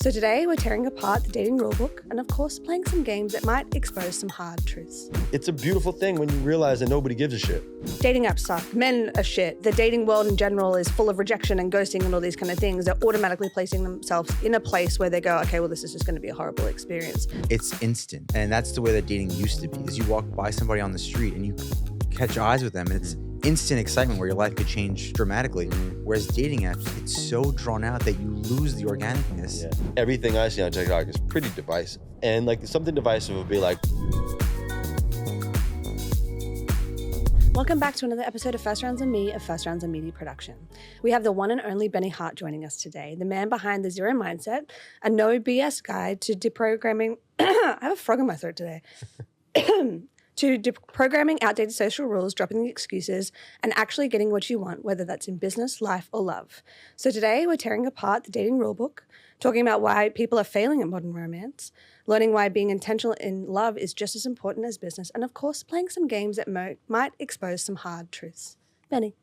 So today we're tearing apart the dating rulebook and of course playing some games that might expose some hard truths. It's a beautiful thing when you realize that nobody gives a shit. Dating apps suck. Men are shit. The dating world in general is full of rejection and ghosting and all these kind of things. They're automatically placing themselves in a place where they go, okay, well, this is just going to be a horrible experience. It's instant. And that's the way that dating used to be, is you walk by somebody on the street and you catch eyes with them and it's instant excitement where your life could change dramatically. Whereas dating apps, it's so drawn out that you lose the organicness. Yeah. Everything I see on TikTok is pretty divisive. And like something divisive would be like, Welcome back to another episode of First Rounds and Me of First Rounds and Media Production. We have the one and only Benny Hart joining us today, the man behind the Zero Mindset, a no BS guide to deprogramming. I have a frog in my throat today. To deprogramming outdated social rules, dropping the excuses, and actually getting what you want, whether that's in business, life, or love. So today we're tearing apart the dating rulebook, talking about why people are failing at modern romance, learning why being intentional in love is just as important as business, and of course, playing some games that might expose some hard truths. Benny,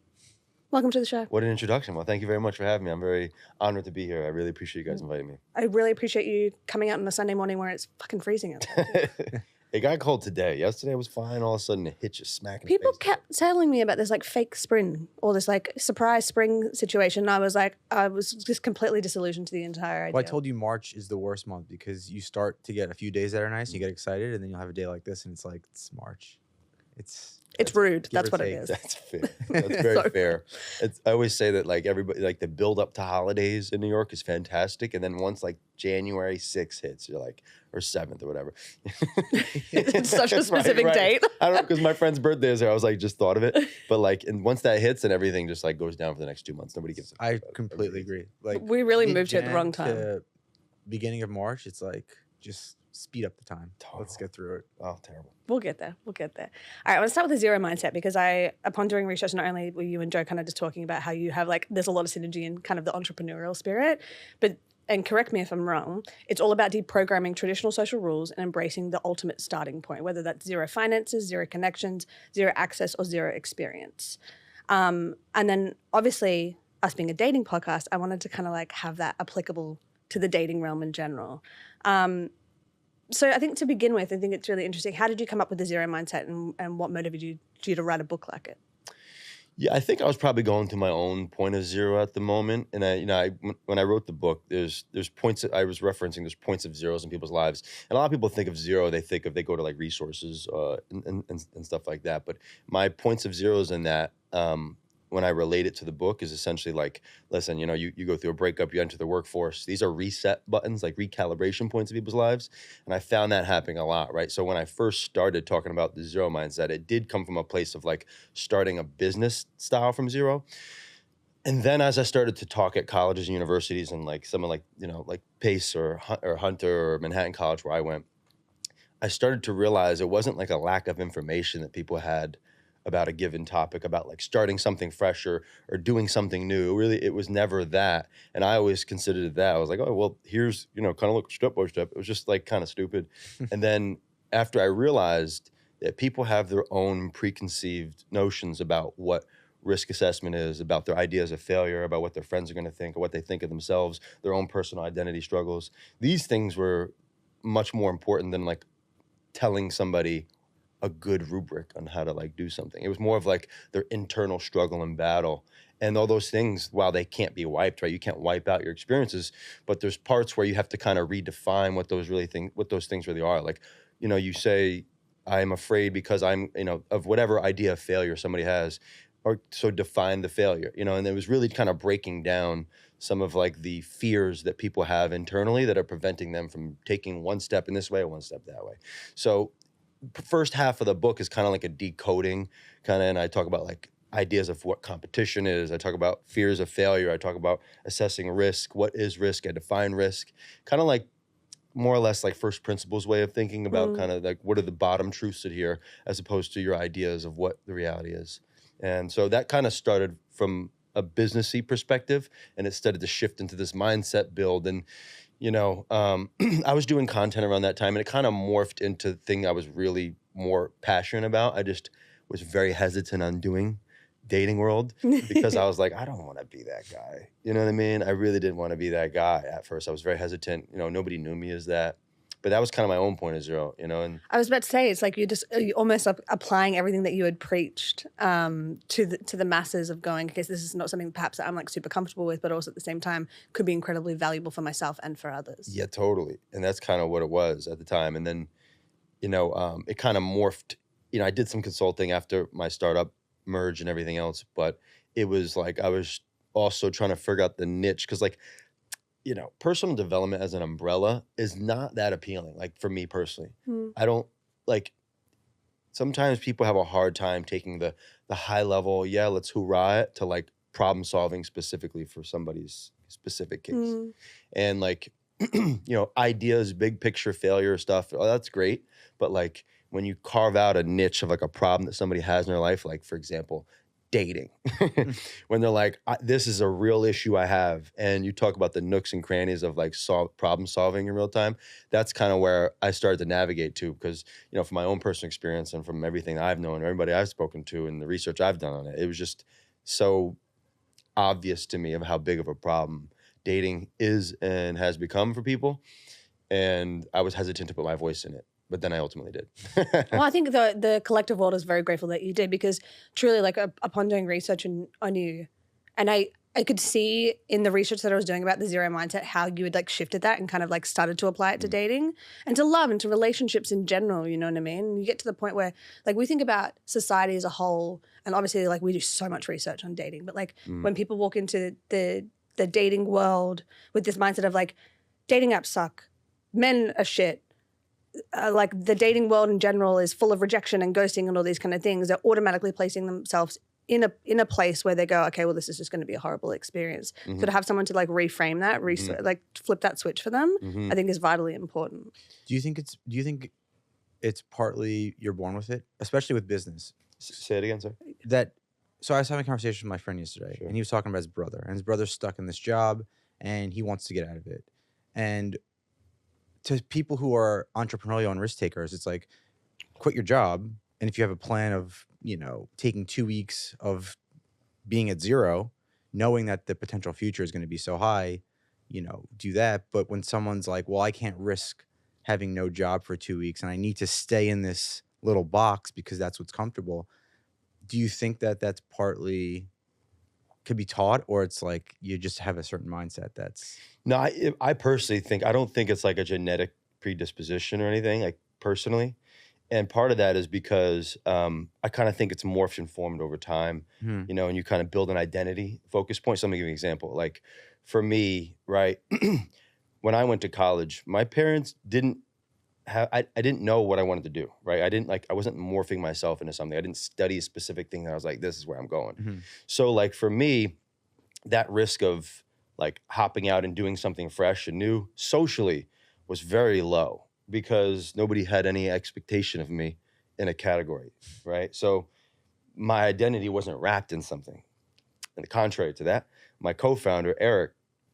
welcome to the show. what an introduction. Well, thank you very much for having me. I'm very honored to be here. I really appreciate you guys inviting me. I really appreciate you coming out on a Sunday morning where it's fucking freezing out there. It got cold today. Yesterday was fine. All of a sudden it hit you smack in the People face. kept telling me about this like fake spring or this like surprise spring situation. And I was just completely disillusioned to the entire idea. Well, I told you March is the worst month because you start to get a few days that are nice, you get excited, and then you'll have a day like this and it's like, it's March. It's rude. give That's or what it take. is. That's fair. That's very fair. I always say that like everybody, like the build up to holidays in New York is fantastic. And then once like January 6th hits, you're like, or 7th or whatever. It's such a specific date. I don't know, because my friend's birthday is there. I was like, just thought of it. But like, and once that hits and everything just like goes down for the next 2 months, nobody gives a I fuck. completely agree. Like We really moved here at the mid-Jan wrong time. to beginning of March, it's like, just speed up the time. Let's Total. get through it. Oh, terrible. We'll get there. All right, I want to start with the zero mindset because upon doing research, not only were you and Joe kind of just talking about how you have like, there's a lot of synergy in kind of the entrepreneurial spirit, but, and correct me if I'm wrong, it's all about deprogramming traditional social rules and embracing the ultimate starting point, whether that's zero finances, zero connections, zero access, or zero experience. And then obviously, us being a dating podcast, I wanted to kind of like have that applicable to the dating realm in general. So I think to begin with, I think it's really interesting. How did you come up with the zero mindset and what motivated you to write a book like it? Yeah, I think I was probably going through my own point of zero at the moment. And when I wrote the book, there's points that I was referencing, there's points of zeros in people's lives. And a lot of people think of zero, they go to like resources and stuff like that. But my points of zeros in that, when I relate it to the book, is essentially like, listen, you go through a breakup, you enter the workforce. These are reset buttons, like recalibration points in people's lives. And I found that happening a lot, right? So when I first started talking about the zero mindset, it did come from a place of like starting a business style from zero. And then as I started to talk at colleges and universities and like someone like, like Pace or Hunter or Manhattan College where I went, I started to realize it wasn't like a lack of information that people had about a given topic, about like starting something fresh or doing something new. Really, it was never that. And I always considered it that. I was like, oh, well, here's, kind of look step by step. It was just like kind of stupid. And then after I realized that people have their own preconceived notions about what risk assessment is, about their ideas of failure, about what their friends are going to think, or what they think of themselves, their own personal identity struggles. These things were much more important than like telling somebody a good rubric on how to like do something. It was more of like their internal struggle and battle. And all those things, while they can't be wiped, right? You can't wipe out your experiences, but there's parts where you have to kind of redefine what those things really are. Like, you say, I'm afraid because I'm, of whatever idea of failure somebody has, or so define the failure, and it was really kind of breaking down some of like the fears that people have internally that are preventing them from taking one step in this way or one step that way. So first half of the book is kind of like a decoding and I talk about like ideas of what competition is. I talk about fears of failure. I talk about assessing risk. What is risk? I define risk. Kind of like more or less like first principles way of thinking about kind of like what are the bottom truths here as opposed to your ideas of what the reality is. And so that kind of started from a businessy perspective and it started to shift into this mindset build. And I was doing content around that time and it kind of morphed into the thing I was really more passionate about. I just was very hesitant on doing dating world because I was like, I don't want to be that guy. You know what I mean? I really didn't want to be that guy at first. I was very hesitant. You know, nobody knew me as that. But that was kind of my own point of zero, you know? And I was about to say, it's like you almost applying everything that you had preached to the masses of going, okay, this is not something perhaps that I'm like super comfortable with, but also at the same time could be incredibly valuable for myself and for others. yeah, totally. And that's kind of what it was at the time. And then, you know, it kind of morphed. You know, I did some consulting after my startup merge and everything else, but it was like I was also trying to figure out the niche because, like, you know, personal development as an umbrella is not that appealing. Like for me personally, I don't like. Sometimes people have a hard time taking the high level, yeah, let's hoorah it, to like problem solving specifically for somebody's specific case, and like, you know, ideas, big picture failure stuff. Oh, that's great, but like when you carve out a niche of like a problem that somebody has in their life, like for example, dating, when they're like, this is a real issue I have, and you talk about the nooks and crannies of like problem solving in real time, that's kind of where I started to navigate to, because, you know, from my own personal experience and from everything I've known, everybody I've spoken to and the research I've done on it, it was just so obvious to me of how big of a problem dating is and has become for people. And I was hesitant to put my voice in it, but then I ultimately did. Well, I think the collective world is very grateful that you did, because truly, like, upon doing research on you, and I could see in the research that I was doing about the zero mindset how you had like shifted that and kind of like started to apply it to dating and to love and to relationships in general, you know what I mean? And you get to the point where like we think about society as a whole, and obviously like we do so much research on dating, but like when people walk into the dating world with this mindset of like dating apps suck, men are shit, like the dating world in general is full of rejection and ghosting and all these kind of things, they're automatically placing themselves in a place where they go, okay, well, this is just going to be a horrible experience. So to have someone to like reframe that, like flip that switch for them, I think is vitally important. Do you think it's partly you're born with it, especially with business? Say it again, sir. So I was having a conversation with my friend yesterday, and he was talking about his brother, and his brother's stuck in this job, and he wants to get out of it. And to people who are entrepreneurial and risk takers, it's like, quit your job, and if you have a plan of, you know, taking 2 weeks of being at zero, knowing that the potential future is going to be so high, you know, do that. But when someone's like, well, I can't risk having no job for 2 weeks and I need to stay in this little box because that's what's comfortable, do you think that that's partly could be taught, or it's like you just have a certain mindset that's... No, I personally think, I don't think it's like a genetic predisposition or anything, like personally. And part of that is because I kind of think it's morphed and formed over time, you know, and you kind of build an identity focus point. So let me give you an example. Like for me, right, when I went to college, my parents didn't have, I didn't know what I wanted to do, right? I wasn't morphing myself into something. I didn't study a specific thing that I was like, this is where I'm going. So like for me, that risk of like hopping out and doing something fresh and new socially was very low, because nobody had any expectation of me in a category, right? So my identity wasn't wrapped in something. And the contrary to that, my co-founder, Eric,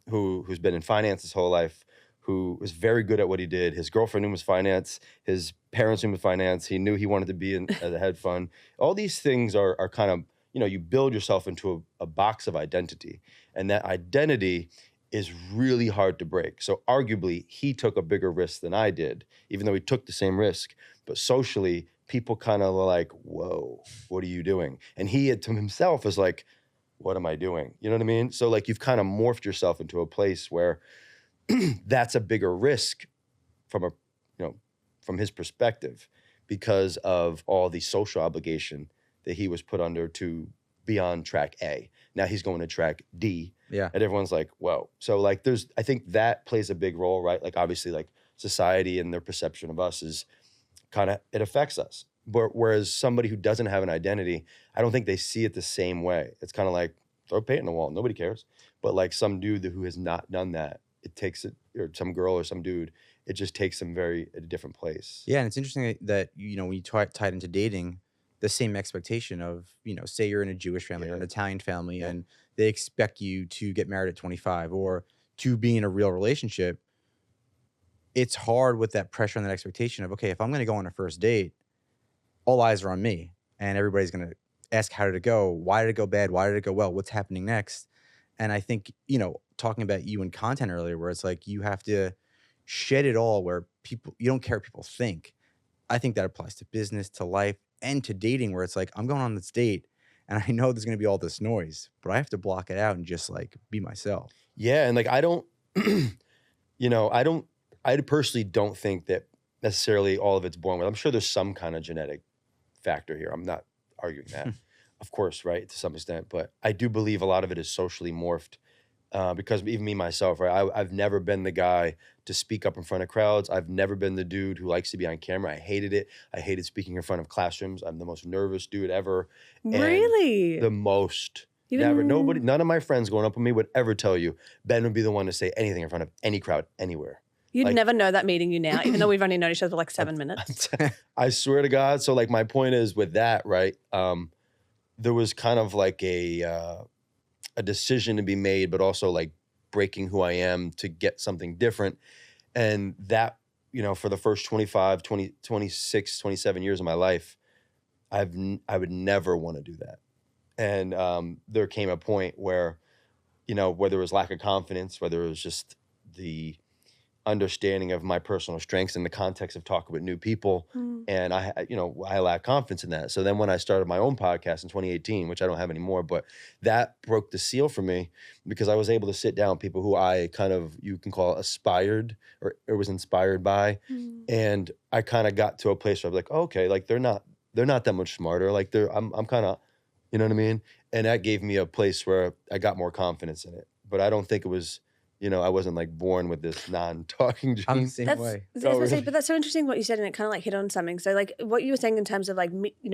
who's been in finance his whole life, who was very good at what he did. His girlfriend knew him as finance. His parents knew him as finance. He knew he wanted to be in a hedge fund. All these things are kind of, you know, you build yourself into a box of identity. And that identity is really hard to break. So arguably, he took a bigger risk than I did, even though he took the same risk. But socially, people kind of like, whoa, what are you doing? And he to himself is like, what am I doing? You know what I mean? So like you've kind of morphed yourself into a place where that's a bigger risk from from his perspective, because of all the social obligation that he was put under to be on track A. Now he's going to track D. Yeah. And everyone's like, whoa. So like I think that plays a big role, right? Like obviously like society and their perception of us is kind of, it affects us. But whereas somebody who doesn't have an identity, I don't think they see it the same way. It's kind of like throw paint on the wall, nobody cares. But like some dude who has not done that, it takes it, or some girl or some dude, it just takes them at a different place. Yeah, and it's interesting that, you know, when you tie it into dating, the same expectation of, you know, say you're in a Jewish family or an Italian family, and they expect you to get married at 25 or to be in a real relationship. It's hard with that pressure and that expectation of, okay, if I'm going to go on a first date, all eyes are on me, and everybody's going to ask how did it go? Why did it go bad? Why did it go well? What's happening next? And I think, talking about you and content earlier, where it's like you have to shed it all where you don't care what people think. I think that applies to business, to life, and to dating, where it's like, I'm going on this date and I know there's going to be all this noise, but I have to block it out and just like be myself. Yeah. And like, I don't, I personally don't think that necessarily all of it's born with. I'm sure there's some kind of genetic factor here. I'm not arguing that, of course, right, to some extent. But I do believe a lot of it is socially morphed because even me, myself, right, I've never been the guy to speak up in front of crowds. I've never been the dude who likes to be on camera. I hated it. I hated speaking in front of classrooms. I'm the most nervous dude ever. Really? The most. Even- None of my friends growing up with me would ever tell you Ben would be the one to say anything in front of any crowd, anywhere. You'd Like- never know that meeting you now, even though we've only known each other for like 7 minutes. I swear to God. So like my point is with that, right? There was kind of like a decision to be made, but also like breaking who I am to get something different. And that, for the first 25, 20, 26, 27 years of my life, I would never want to do that. And there came a point where, whether it was lack of confidence, whether it was just the understanding of my personal strengths in the context of talking with new people. And I lack confidence in that. So then when I started my own podcast in 2018, which I don't have anymore, but that broke the seal for me because I was able to sit down with people who I kind of, you can call it aspired or was inspired by. And I kind of got to a place where I was like, oh, okay, like they're not that much smarter. Like I'm kind of, you know what I mean? And that gave me a place where I got more confidence in it. But I don't think it was, I wasn't like born with this non-talking gene. I'm the same way. But that's so interesting what you said, and it kind of like hit on something. So like what you were saying in terms of like,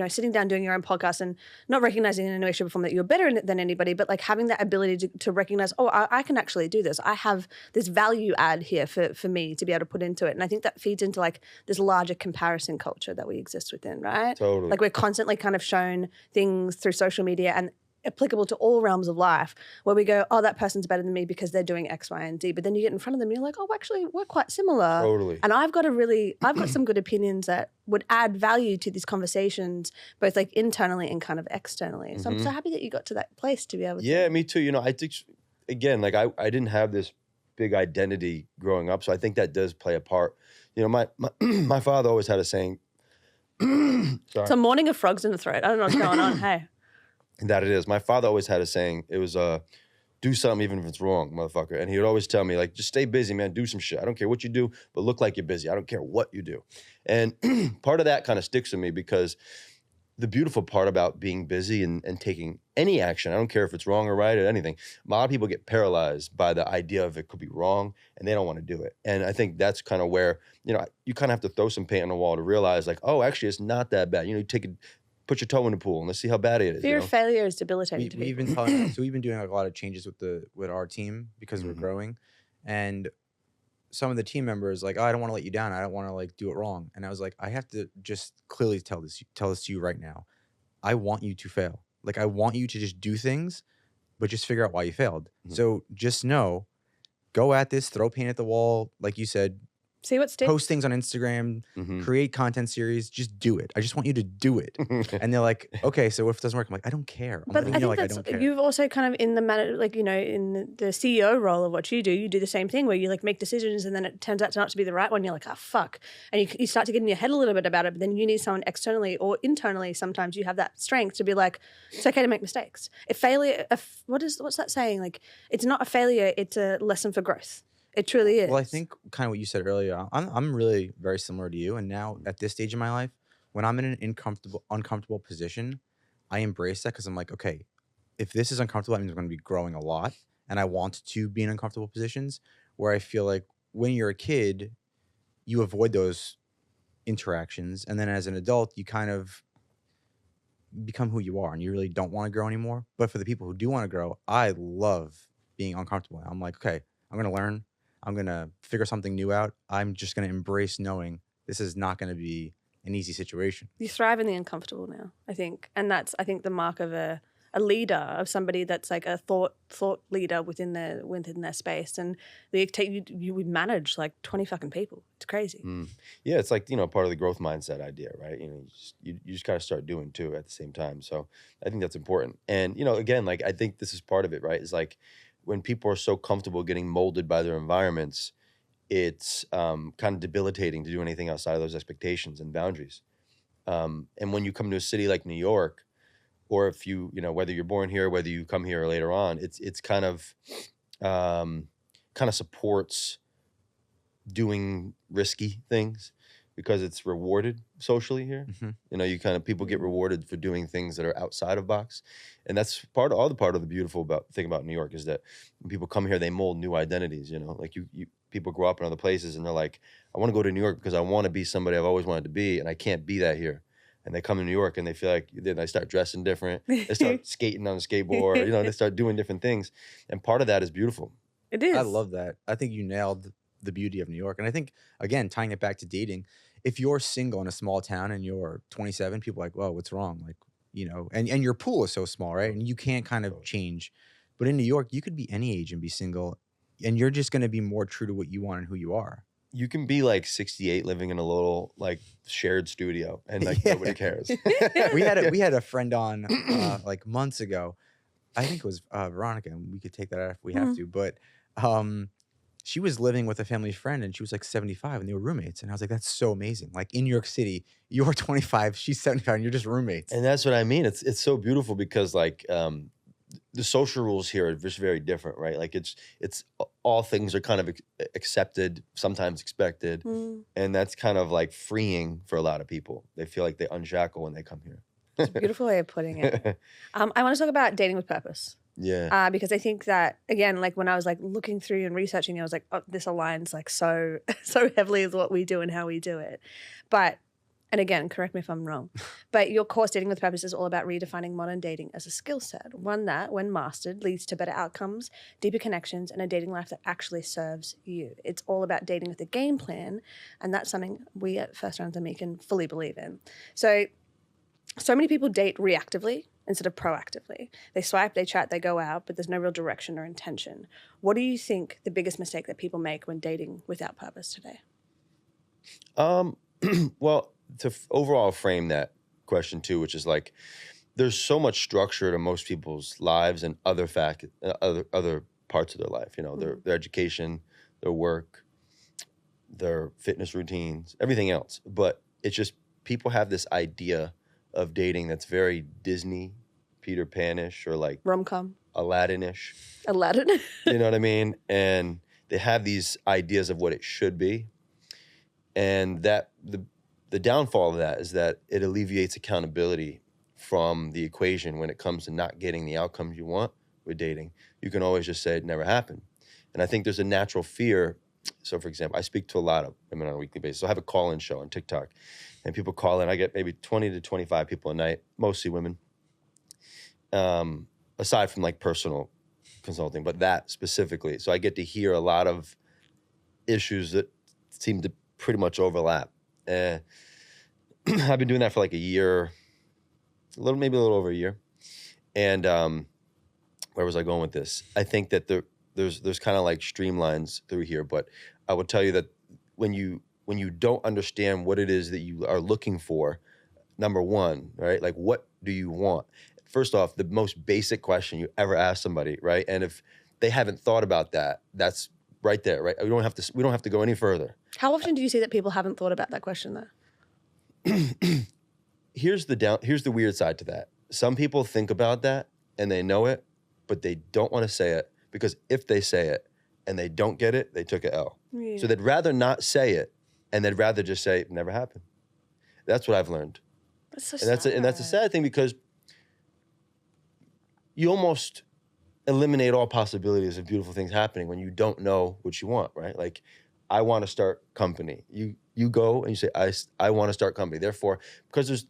sitting down, doing your own podcast and not recognizing in any way, shape, or form that you're better than anybody, but like having that ability to recognize, oh, I can actually do this. I have this value add here for me to be able to put into it. And I think that feeds into like this larger comparison culture that we exist within, right? Totally. Like we're constantly kind of shown things through social media and applicable to all realms of life where we go, oh, that person's better than me because they're doing X, Y, and Z. But then you get in front of them, you're like, oh, actually, we're quite similar. Totally. And I've got some good opinions that would add value to these conversations, both like internally and kind of externally. So I'm so happy that you got to that place to be able to. Yeah, me too. I think, again, like I didn't have this big identity growing up. So I think that does play a part. My father always had a saying. Sorry. It's a morning of frogs in the throat. I don't know what's going on. Hey. That it is. My father always had a saying. It was, do something even if it's wrong, motherfucker. And he would always tell me, like, just stay busy, man. Do some shit. I don't care what you do, but look like you're busy. I don't care what you do. And part of that kind of sticks with me because the beautiful part about being busy and taking any action, I don't care if it's wrong or right or anything, a lot of people get paralyzed by the idea of it could be wrong and they don't want to do it. And I think that's kind of where, you kind of have to throw some paint on the wall to realize like, oh, actually, it's not that bad. Put your toe in the pool and let's see how bad it is. Fear of failure is debilitating to people. We've been doing like a lot of changes with our team because we're growing, and some of the team members like, oh, I don't want to let you down. I don't want to like do it wrong. And I was like, I have to just clearly tell this to you right now. I want you to fail. Like I want you to just do things, but just figure out why you failed. So just know, go at this, throw paint at the wall, like you said. See what sticks. Post things on Instagram, create content series, just do it. I just want you to do it. And they're like, okay, so if it doesn't work, I'm like, I don't care. But I think I don't care. You've also kind of in the manner, like, in the CEO role of what you do the same thing where you like make decisions and then it turns out not to be the right one. You're like, oh, fuck. And you start to get in your head a little bit about it, but then you need someone externally or internally. Sometimes you have that strength to be like, it's okay to make mistakes. What's that saying? Like, it's not a failure, it's a lesson for growth. It truly is. Well, I think kind of what you said earlier, I'm really very similar to you. And now at this stage in my life, when I'm in an uncomfortable position, I embrace that because I'm like, okay, if this is uncomfortable, that means I'm going to be growing a lot. And I want to be in uncomfortable positions where I feel like when you're a kid, you avoid those interactions. And then as an adult, you kind of become who you are and you really don't want to grow anymore. But for the people who do want to grow, I love being uncomfortable. I'm like, okay, I'm going to learn. I'm going to figure something new out. I'm just going to embrace knowing this is not going to be an easy situation. You thrive in the uncomfortable now, I think. And that's, I think, the mark of a a leader, of somebody that's like a thought leader within their space, and you would manage like 20 fucking people. It's crazy. Yeah, it's like, part of the growth mindset idea, right? You just gotta start doing too at the same time. So I think that's important. And again, like I think this is part of it, right? Is like when people are so comfortable getting molded by their environments, it's kind of debilitating to do anything outside of those expectations and boundaries. And when you come to a city like New York, or if whether you're born here, whether you come here later on, it's kind of supports doing risky things because it's rewarded socially here. People get rewarded for doing things that are outside of box. And that's part of the beautiful thing about New York is that when people come here, they mold new identities, like people grow up in other places and they're like, I want to go to New York because I want to be somebody I've always wanted to be. And I can't be that here. And they come to New York and they feel like then they start dressing different. They start skating on a skateboard, they start doing different things. And part of that is beautiful. It is. I love that. I think you nailed the beauty of New York. And I think, again, tying it back to dating, if you're single in a small town and you're 27, people are like, whoa, what's wrong? Like, and your pool is so small, right? And you can't kind of change. But in New York, you could be any age and be single. And you're just going to be more true to what you want and who you are. You can be like 68 living in a little like shared studio and like nobody cares. We had a friend on like months ago. I think it was Veronica, and we could take that out if we have to. But she was living with a family friend and she was like 75 and they were roommates. And I was like, that's so amazing. Like in New York City, you're 25, she's 75 and you're just roommates. And that's what I mean. It's so beautiful because like the social rules here are just very different, right? Like it's all things are kind of accepted, sometimes expected. And that's kind of like freeing for a lot of people. They feel like they unshackle when they come here. It's a beautiful way of putting it. I want to talk about dating with purpose. Yeah. Because I think that, again, like when I was like looking through and researching, I was like, oh, this aligns like so heavily with what we do and how we do it. But, and again, correct me if I'm wrong, but your course, Dating with Purpose, is all about redefining modern dating as a skill set. One that, when mastered, leads to better outcomes, deeper connections, and a dating life that actually serves you. It's all about dating with a game plan. And that's something we at First Rounds and Me can fully believe in. So many people date reactively instead of proactively. They swipe, they chat, they go out, but there's no real direction or intention. What do you think the biggest mistake that people make when dating without purpose today? Well, to overall frame that question too, which is like, there's so much structure to most people's lives and other parts of their life. Their education, their work, their fitness routines, everything else. But it's just people have this idea of dating that's very Disney, Peter Pan-ish, or like rom-com, Aladdin-ish. Aladdin. You know what I mean? And they have these ideas of what it should be. And that the downfall of that is that it alleviates accountability from the equation when it comes to not getting the outcomes you want with dating. You can always just say it never happened. And I think there's a natural fear. So for example, I speak to a lot of women on a weekly basis. So I have a call-in show on TikTok and people call in. I get maybe 20 to 25 people a night, mostly women, aside from like personal consulting, but that specifically. So I get to hear a lot of issues that seem to pretty much overlap. I've been doing that for like a year, maybe a little over a year. And where was I going with this? I think that there's kind of like streamlines through here, but I would tell you that when you don't understand what it is that you are looking for, number one, right? Like, what do you want? First off, the most basic question you ever ask somebody, right? And if they haven't thought about that, that's right there, right? We don't have to go any further. How often do you see that people haven't thought about that question though? Here's the weird side to that. Some people think about that and they know it, but they don't want to say it because if they say it and they don't get it, they took an L. Yeah. So they'd rather not say it and they'd rather just say it never happened. That's what I've learned. That's so sad. And that's a sad thing because you almost eliminate all possibilities of beautiful things happening when you don't know what you want, right? Like, I want to start company. You go and you say, I want to start company. Therefore, because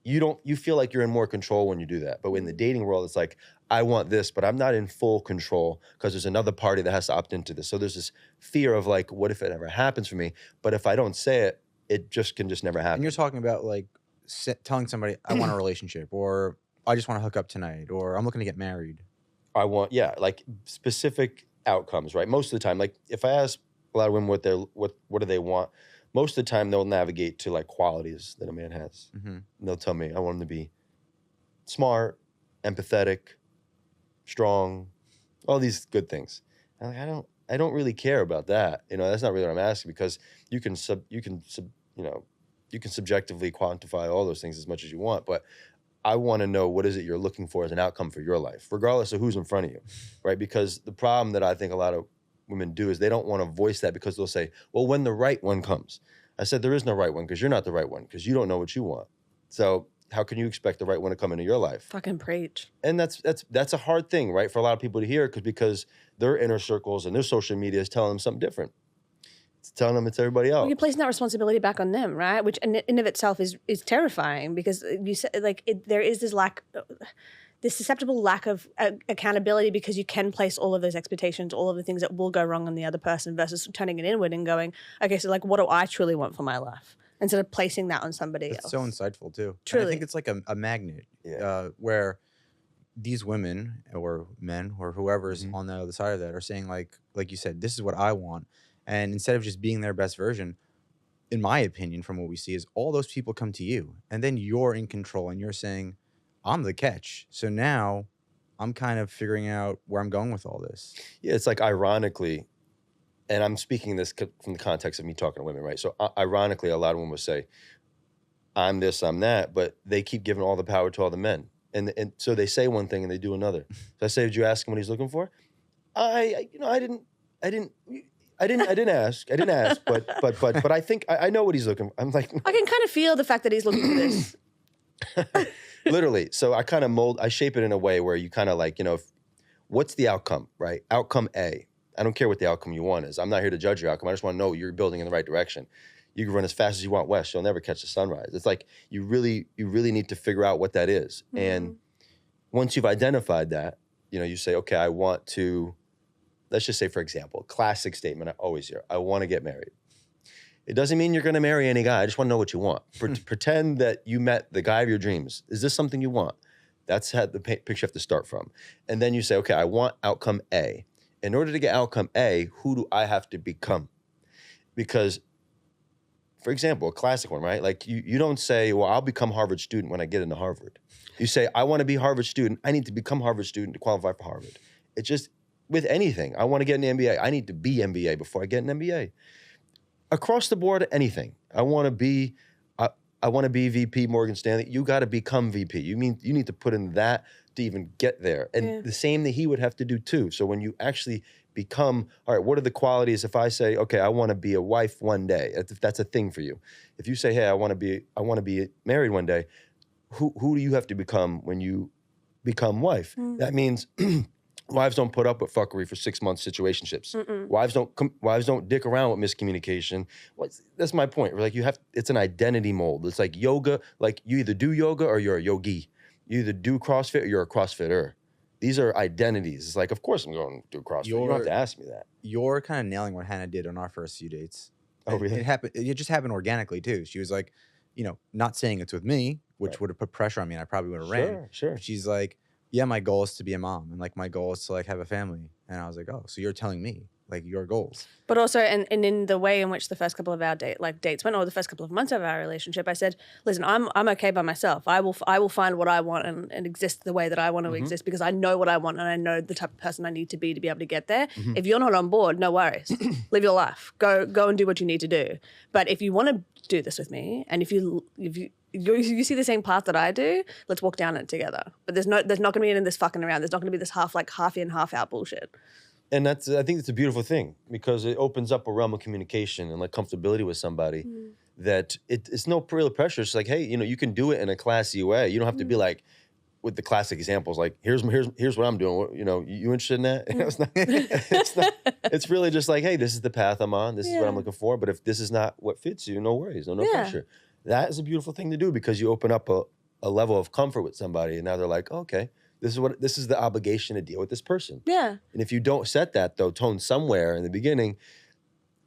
you feel like you're in more control when you do that. But in the dating world, it's like, I want this, but I'm not in full control because there's another party that has to opt into this. So there's this fear of like, what if it ever happens for me? But if I don't say it, it can just never happen. And you're talking about like telling somebody, I want a relationship, or I just want to hook up tonight, or I'm looking to get married. I want, like specific outcomes, right? Most of the time, like if I ask a lot of women what do they want, most of the time they'll navigate to like qualities that a man has. Mm-hmm. And they'll tell me, I want him to be smart, empathetic, strong, all these good things. I'm like, I don't really care about that. That's not really what I'm asking, because you can subjectively quantify all those things as much as you want, but I want to know, what is it you're looking for as an outcome for your life, regardless of who's in front of you, right? Because the problem that I think a lot of women do is they don't want to voice that, because they'll say, well, when the right one comes. I said, there is no right one, because you're not the right one, because you don't know what you want. So how can you expect the right one to come into your life? Fucking preach. And that's a hard thing, right, for a lot of people to hear, because their inner circles and their social media is telling them something different. It's telling them it's everybody else. Well, you're placing that responsibility back on them, right? Which in and of itself is terrifying, because you said there is this susceptible lack of accountability, because you can place all of those expectations, all of the things that will go wrong on the other person, versus turning it inward and going, okay, so like, what do I truly want for my life? Instead of placing that on somebody else. It's so insightful too. Truly. And I think it's like a magnet, where these women or men or whoever's on the other side of that are saying, like you said, this is what I want. And instead of just being their best version, in my opinion, from what we see, is all those people come to you, and then you're in control, and you're saying, I'm the catch. So now I'm kind of figuring out where I'm going with all this. Yeah, it's like, ironically, and I'm speaking this from the context of me talking to women, right? So ironically, a lot of women will say, I'm this, I'm that, but they keep giving all the power to all the men. And so they say one thing and they do another. So I say, did you ask him what he's looking for? I didn't ask, but I think I know what he's looking for. I'm like, I can kind of feel the fact that he's looking for this. Literally. So I shape it in a way where you kind of like, what's the outcome, right? Outcome A. I don't care what the outcome you want is. I'm not here to judge your outcome. I just want to know you're building in the right direction. You can run as fast as you want west. You'll never catch the sunrise. It's like, you really need to figure out what that is. Mm-hmm. And once you've identified that, you say, okay, I want to, let's just say, for example, classic statement I always hear, I want to get married. It doesn't mean you're going to marry any guy. I just want to know what you want. Pretend that you met the guy of your dreams. Is this something you want? That's how the picture you have to start from. And then you say, okay, I want outcome A. In order to get outcome A, who do I have to become? Because, for example, a classic one, right? Like you don't say, well, I'll become Harvard student when I get into Harvard. You say, I want to be Harvard student. I need to become Harvard student to qualify for Harvard. It's just with anything. I want to get an MBA. I need to be MBA before I get an MBA. Across the board, anything. I want to be VP Morgan Stanley. You got to become VP. You need to put in that to even get there. And the same that he would have to do too. So when you actually become, all right, what are the qualities? If I say, okay, I want to be a wife one day, if that's a thing for you. If you say, hey, I want to be married one day, who do you have to become when you become wife? That means wives don't put up with fuckery for 6 months situationships. Wives don't dick around with miscommunication. That's my point. Like it's an identity mold. It's like yoga. Like you either do yoga or you're a yogi. You either do CrossFit or you're a CrossFitter. These are identities. It's like, of course I'm going to do CrossFit. You don't have to ask me that. You're kind of nailing what Hannah did on our first few dates. Oh, really? It happened. It just happened organically too. She was like, not saying it's with me, which would have put pressure on me, and I probably would have ran. Sure. She's like, yeah, my goal is to be a mom, and like my goal is to like have a family. And I was like, oh, so you're telling me like your goals. But also, and in the way in which the first couple of our dates went, or the first couple of months of our relationship, I said, listen, I'm okay by myself. I will find what I want and exist the way that I want to exist, because I know what I want and I know the type of person I need to be able to get there. If you're not on board, no worries. Live your life. Go and do what you need to do. But if you want to do this with me, and if you see the same path that I do, let's walk down it together. But there's not going to be any of this fucking around. There's not going to be this half in, half out bullshit. And I think it's a beautiful thing, because it opens up a realm of communication and like comfortability with somebody that it's no real pressure. It's like, hey, you can do it in a classy way. You don't have to be like, with the classic examples, like here's what I'm doing. You interested in that? It's not. It's really just like, hey, this is the path I'm on. This is what I'm looking for. But if this is not what fits you, no worries, no pressure. That is a beautiful thing to do, because you open up a level of comfort with somebody, and now they're like, okay, this is the obligation to deal with this person. Yeah. And if you don't set that tone somewhere in the beginning,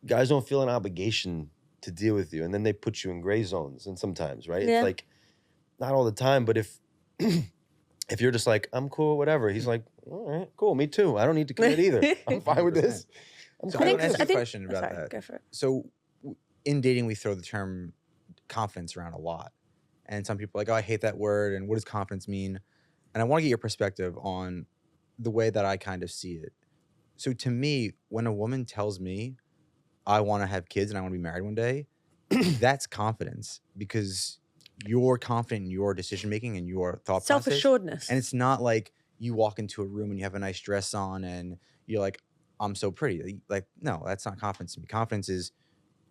guys don't feel an obligation to deal with you, and then they put you in gray zones. And sometimes, right? It's like, not all the time, but if if you're just like, I'm cool, whatever, he's like, all right, cool, me too. I don't need to commit either. I'm fine with this. I'm So fine I with want to ask this. you a question about sorry, that. go for it. So in dating, we throw the term confidence around a lot. And some people are like, oh, I hate that word. And what does confidence mean? And I want to get your perspective on the way that I kind of see it. So to me, when a woman tells me I want to have kids and I want to be married one day, that's confidence, because you're confident in your decision making and your thought process. Self-assuredness. And it's not like you walk into a room and you have a nice dress on and you're like, I'm so pretty. Like, no, that's not confidence to me. Confidence is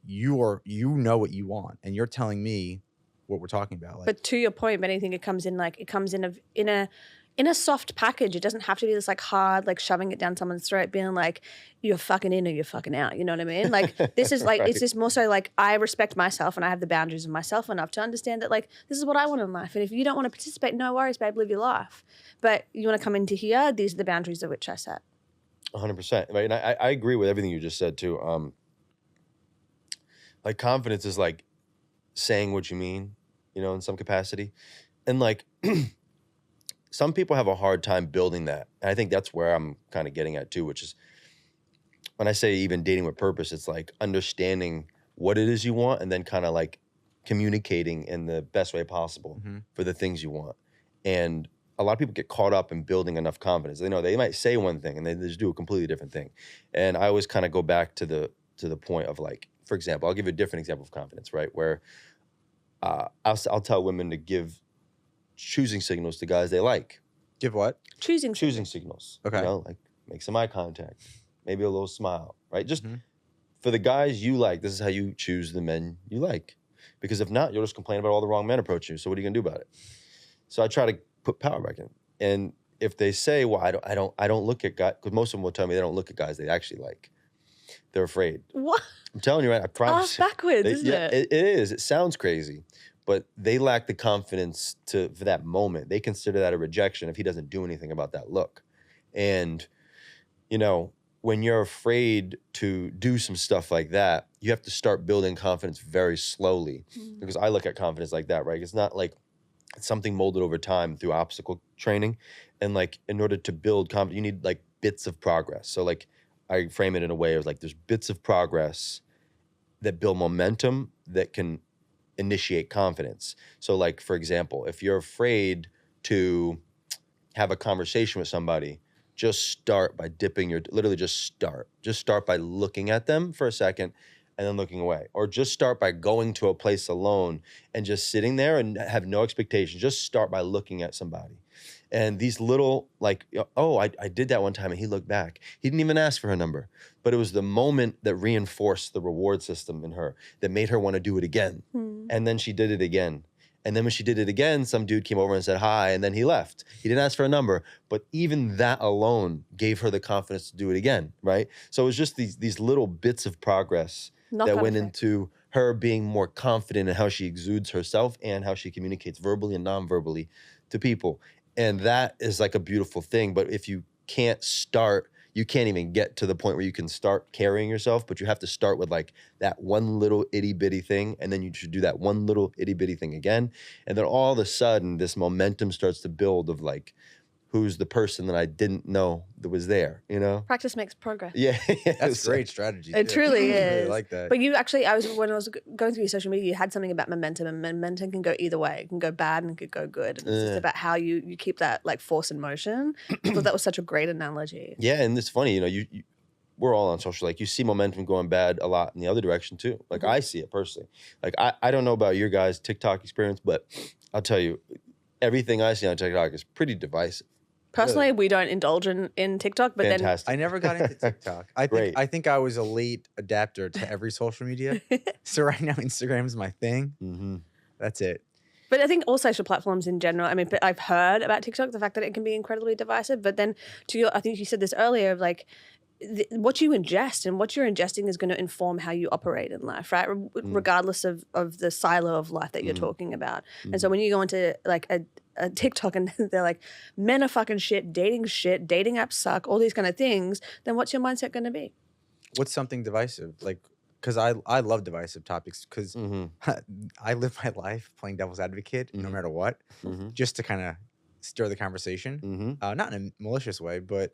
you know what you want and you're telling me what we're talking about. Like, But to your point, Ben, I think it comes in a soft package. It doesn't have to be this like hard, like shoving it down someone's throat, being like, you're fucking in or you're fucking out. You know what I mean? Like this is like, Right. it's just more so like I respect myself and I have the boundaries of myself enough to understand that like, this is what I want in life. And if you don't want to participate, no worries, babe, live your life. But you want to come into here, these are the boundaries of which I set. 100%. Right. And I agree with everything you just said too. Like confidence is like saying what you mean, you know, in some capacity. And like some people have a hard time building that. And I think that's where I'm kind of getting at too, which is when I say even dating with purpose, it's like understanding what it is you want and then kind of like communicating in the best way possible for the things you want. And a lot of people get caught up in building enough confidence. They know they might say one thing and they just do a completely different thing. And I always kind of go back to the point of like, for example, I'll give you a different example of confidence, right? Where I'll tell women to give choosing signals to guys they like. give what? Choosing signals. Okay. You know, like make some eye contact, maybe a little smile, right? Just for the guys you like, this is how you choose the men you like. Because if not, you'll just complain about all the wrong men approaching you. So what are you gonna do about it? So I try to put power back in. And if they say, well, I don't look at guys, because most of them will tell me they don't look at guys they actually like. They're afraid. What? I'm telling you, right? I promise. Backwards, isn't it? It is. It sounds crazy, but they lack the confidence for that moment. They consider that a rejection if he doesn't do anything about that look. And, you know, when you're afraid to do some stuff like that, you have to start building confidence very slowly. Because I look at confidence like that, right? It's not like it's something molded over time through obstacle training. And like, in order to build confidence, you need like bits of progress. So like, I frame it in a way of like, there's bits of progress that build momentum that can initiate confidence. So like, for example, if you're afraid to have a conversation with somebody, just start by literally just start by looking at them for a second and then looking away. Or just start by going to a place alone and just sitting there and have no expectations. Just start by looking at somebody. And these little like, oh, I did that one time and he looked back. He didn't even ask for her number, but it was the moment that reinforced the reward system in her that made her want to do it again. And then she did it again. And then when she did it again, some dude came over and said hi, and then he left. He didn't ask for a number, but even that alone gave her the confidence to do it again, right? So it was just these little bits of progress that went into her being more confident in how she exudes herself and how she communicates verbally and non-verbally to people. And that is like a beautiful thing. But if you can't start, you can't even get to the point where you can start carrying yourself, but you have to start with like that one little itty bitty thing. And then you should do that one little itty bitty thing again. And then all of a sudden this momentum starts to build of like, who's the person that I didn't know that was there, you know? Practice makes progress. Yeah. That's a great strategy. It too. truly I really is. like that. But you actually, when I was going through your social media, you had something about momentum, and momentum can go either way. It can go bad and it could go good. And it's just about how you keep that like force in motion. I thought that was such a great analogy. Yeah, and it's funny, you know, we're all on social, like you see momentum going bad a lot in the other direction too. Like I see it personally. Like I don't know about your guys' TikTok experience, but I'll tell you, everything I see on TikTok is pretty divisive. Personally, we don't indulge in TikTok, but Fantastic. I never got into TikTok. I think I was a late adapter to every social media. So right now Instagram is my thing. That's it. But I think all social platforms in general, I mean, but I've heard about TikTok, the fact that it can be incredibly divisive. But then I think you said this earlier, of like, what you ingest and what you're ingesting is going to inform how you operate in life, right? Regardless of the silo of life that you're talking about. And so when you go into like a TikTok and they're like, men are fucking shit, dating apps suck, all these kind of things, then what's your mindset going to be? What's something divisive? Like, because I love divisive topics because I live my life playing devil's advocate no matter what, just to kind of stir the conversation. Mm-hmm. Not in a malicious way, but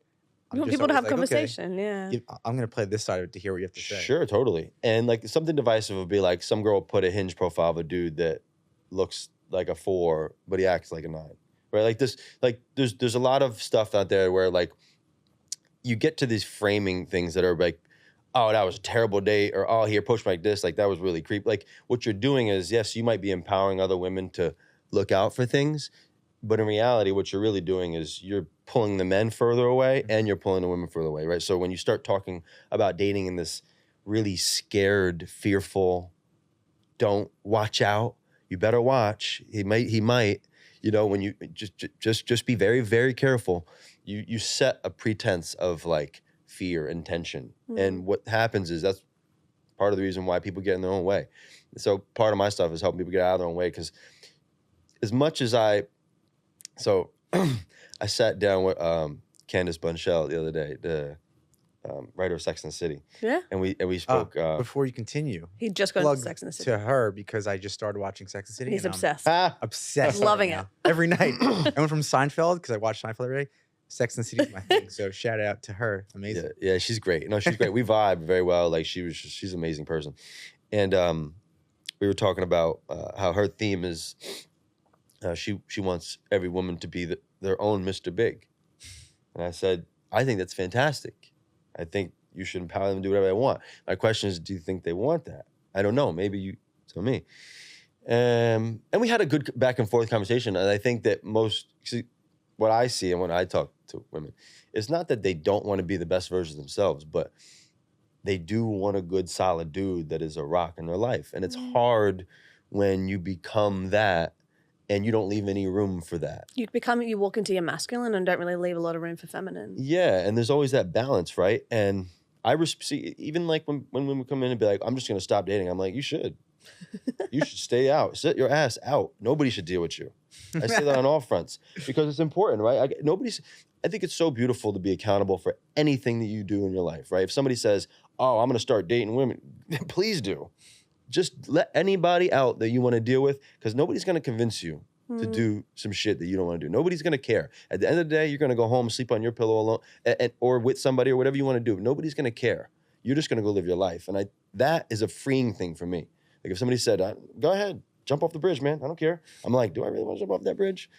You want people to have conversation, yeah. I'm going to play this side of it to hear what you have to say. Sure, totally. And like something divisive would be like some girl put a Hinge profile of a dude that looks like a 4, but he acts like a 9. Right? Like this, like there's a lot of stuff out there where like you get to these framing things that are like, oh, that was a terrible date, or oh, he approached me like this, like that was really creepy. Like what you're doing is, yes, you might be empowering other women to look out for things, but in reality, what you're really doing is you're pulling the men further away and you're pulling the women further away, right? So when you start talking about dating in this really scared, fearful, don't watch out, you better watch, he might, you know, when you just be very, very careful, you set a pretense of like fear and tension. And what happens is that's part of the reason why people get in their own way. So part of my stuff is helping people get out of their own way, because as much as I sat down with Candace Bunchell the other day, the writer of Sex and the City. Yeah. And we spoke. Before you continue, He just got plug into Sex and the City. to her because I just started watching Sex and the City. He's and obsessed. I'm obsessed. Loving right it. now. Every night. I went from Seinfeld because I watched Seinfeld every day. Sex and the City is my thing. So shout out to her. Amazing. Yeah, she's great. No, she's great. We vibe very well. Like she's an amazing person. And we were talking about how her theme is she wants every woman to be their own Mr. Big. And I said, I think that's fantastic. I think you should empower them to do whatever they want. My question is, do you think they want that? I don't know. Maybe you tell me. And we had a good back and forth conversation. And I think that what I see and when I talk to women, it's not that they don't want to be the best version of themselves, but they do want a good, solid dude that is a rock in their life. And it's hard when you become that and you don't leave any room for that. You walk into your masculine and don't really leave a lot of room for feminine. Yeah, and there's always that balance, right? And I see, even like when women come in and be like, I'm just going to stop dating. I'm like, you should. You should stay out. Sit your ass out. Nobody should deal with you. I say that on all fronts because it's important, right? I think it's so beautiful to be accountable for anything that you do in your life, right? If somebody says, oh, I'm going to start dating women, please do. Just let anybody out that you want to deal with, because nobody's going to convince you to do some shit that you don't want to do. Nobody's going to care. At the end of the day, you're going to go home, sleep on your pillow alone, or with somebody or whatever you want to do. Nobody's going to care. You're just going to go live your life. And that is a freeing thing for me. Like if somebody said, go ahead, jump off the bridge, man. I don't care. I'm like, do I really want to jump off that bridge?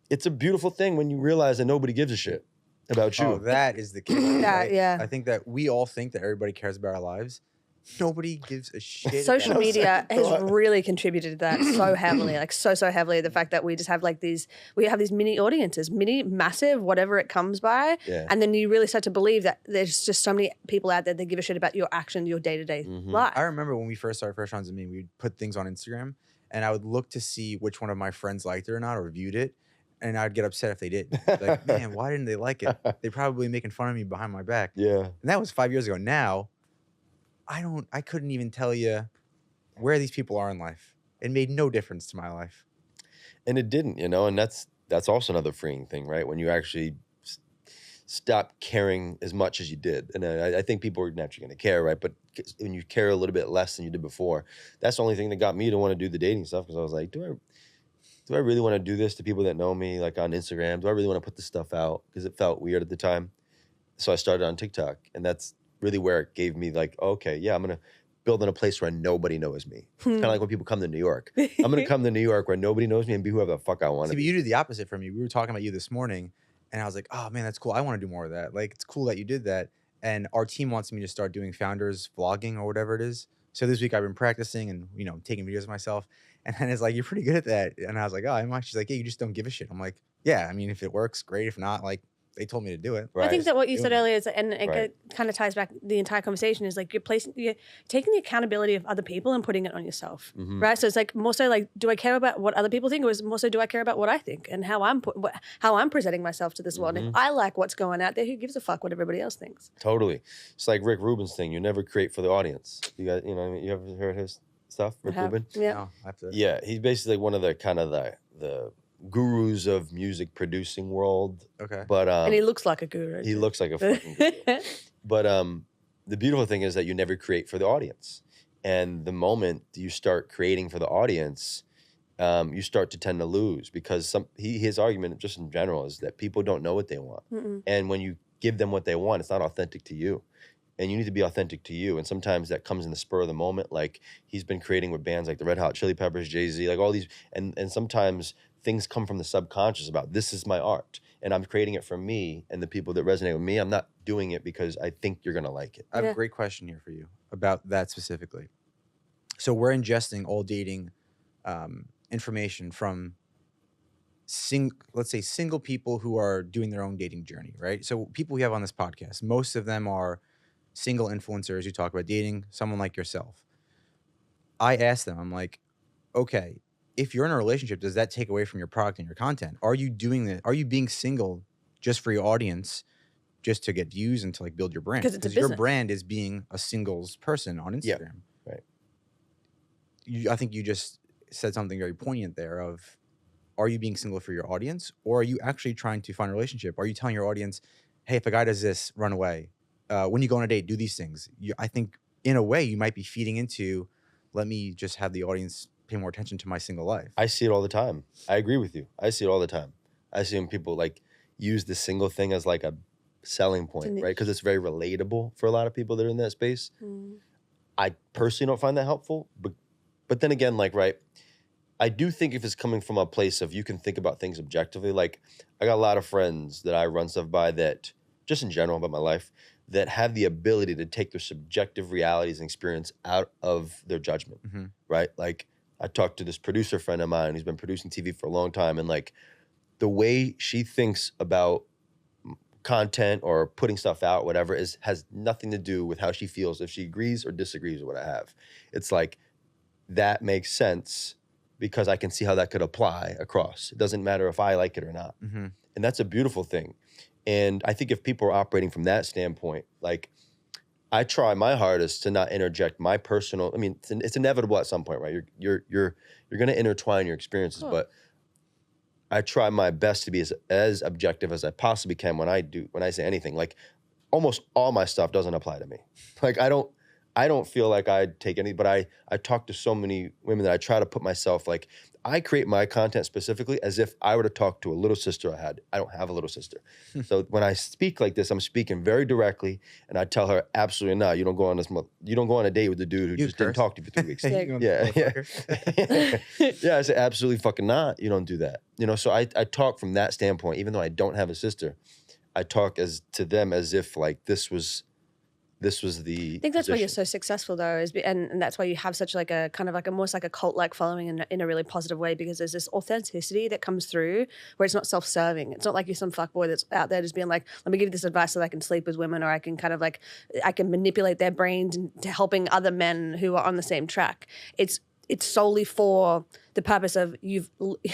It's a beautiful thing when you realize that nobody gives a shit about you. Oh, that is the key. Right? Yeah. I think that we all think that everybody cares about our lives. Nobody gives a shit. Social media has really contributed to that so heavily, like so heavily. The fact that we just have these mini audiences, massive, whatever it comes by. Yeah. And then you really start to believe that there's just so many people out there that give a shit about your action, your day-to-day life. I remember when we first started First Rounds of Me, we'd put things on Instagram and I would look to see which one of my friends liked it or not or viewed it. And I'd get upset if they didn't. Like, man, why didn't they like it? They probably making fun of me behind my back. Yeah. And that was 5 years ago. Now, I couldn't even tell you where these people are in life. It made no difference to my life. And it didn't, and that's also another freeing thing, right? When you actually stop caring as much as you did. And I think people are naturally going to care, right? But when you care a little bit less than you did before, that's the only thing that got me to want to do the dating stuff, because I was like, do I really want to do this to people that know me, like on Instagram? Do I really want to put this stuff out? Because it felt weird at the time. So I started on TikTok, and that's really where it gave me like, okay, yeah, I'm going to build in a place where nobody knows me. It's kind of like when people come to New York. I'm going to come to New York where nobody knows me and be whoever the fuck I want to be. But you did the opposite for me. We were talking about you this morning, and I was like, oh, man, that's cool. I want to do more of that. Like, it's cool that you did that. And our team wants me to start doing founders vlogging or whatever it is. So this week I've been practicing and, taking videos of myself. And then it's like, you're pretty good at that. And I was like, oh, I'm actually like, yeah, you just don't give a shit. I'm like, yeah, I mean, if it works, great. If not, like, they told me to do it. Right. I think that what you said earlier is, and it kind of ties back the entire conversation, is like you're taking the accountability of other people and putting it on yourself, right? So it's like more so like, do I care about what other people think, or is it more so do I care about what I think and how I'm presenting myself to this world? And if I like what's going out there, who gives a fuck what everybody else thinks? Totally. It's like Rick Rubin's thing. You never create for the audience. You got, you ever heard his stuff, Rick Rubin? Yeah. No, I have to... Yeah, he's basically one of the kind of the gurus of music producing world. Okay. But and he looks like a guru. He looks like a fucking guru. But the beautiful thing is that you never create for the audience. And the moment you start creating for the audience, you start to tend to lose because his argument just in general is that people don't know what they want. And when you give them what they want, it's not authentic to you. And you need to be authentic to you. And sometimes that comes in the spur of the moment. Like he's been creating with bands like the Red Hot Chili Peppers, Jay-Z, like all these. And sometimes things come from the subconscious about this is my art. And I'm creating it for me and the people that resonate with me. I'm not doing it because I think you're going to like it. I have a great question here for you about that specifically. So we're ingesting all dating information from let's say single people who are doing their own dating journey, right? So people we have on this podcast, most of them are single influencers who talk about dating, someone like yourself. I asked them, I'm like, okay, if you're in a relationship, does that take away from your product and your content? Are you doing that? Are you being single just for your audience, just to get views and to like build your brand? Because your brand is being a singles person on Instagram. Yeah, right. I think you just said something very poignant there of, are you being single for your audience, or are you actually trying to find a relationship? Are you telling your audience, hey, if a guy does this, run away. When you go on a date, do these things. I think in a way you might be feeding into, let me just have the audience pay more attention to my single life. I see it all the time. I agree with you. I see it all the time. I see when people like use the single thing as like a selling point, right? Because it's very relatable for a lot of people that are in that space. I personally don't find that helpful, but then again, like, right, I do think if it's coming from a place of you can think about things objectively, like I got a lot of friends that I run stuff by that, just in general about my life, that have the ability to take their subjective realities and experience out of their judgment, right? Like I talked to this producer friend of mine who's been producing TV for a long time, and like the way she thinks about content or putting stuff out, whatever, has nothing to do with how she feels if she agrees or disagrees with what I have. It's like, that makes sense because I can see how that could apply across. It doesn't matter if I like it or not. And that's a beautiful thing. And I think if people are operating from that standpoint, like I try my hardest to not interject my personal, I mean, it's inevitable at some point, right? You're going to intertwine your experiences, but I try my best to be as objective as I possibly can when I say anything. Like almost all my stuff doesn't apply to me. Like I don't feel like I'd take any, but I talk to so many women that I try to put myself, like I create my content specifically as if I were to talk to a little sister I had. I don't have a little sister. So when I speak like this, I'm speaking very directly, and I tell her, absolutely not. You don't go on a date with the dude who just didn't talk to you for 3 weeks. Yeah, I say absolutely fucking not. You don't do that. You know, so I talk from that standpoint, even though I don't have a sister. I talk to them as if like this was the I think that's why you're so successful though, and that's why you have such like a kind of like almost like a cult-like following in a really positive way, because there's this authenticity that comes through where it's not self-serving. It's not like you're some fuckboy that's out there just being like, let me give you this advice so that I can sleep with women, or I can kind of like, I can manipulate their brains into helping other men who are on the same track. It's solely for the purpose of you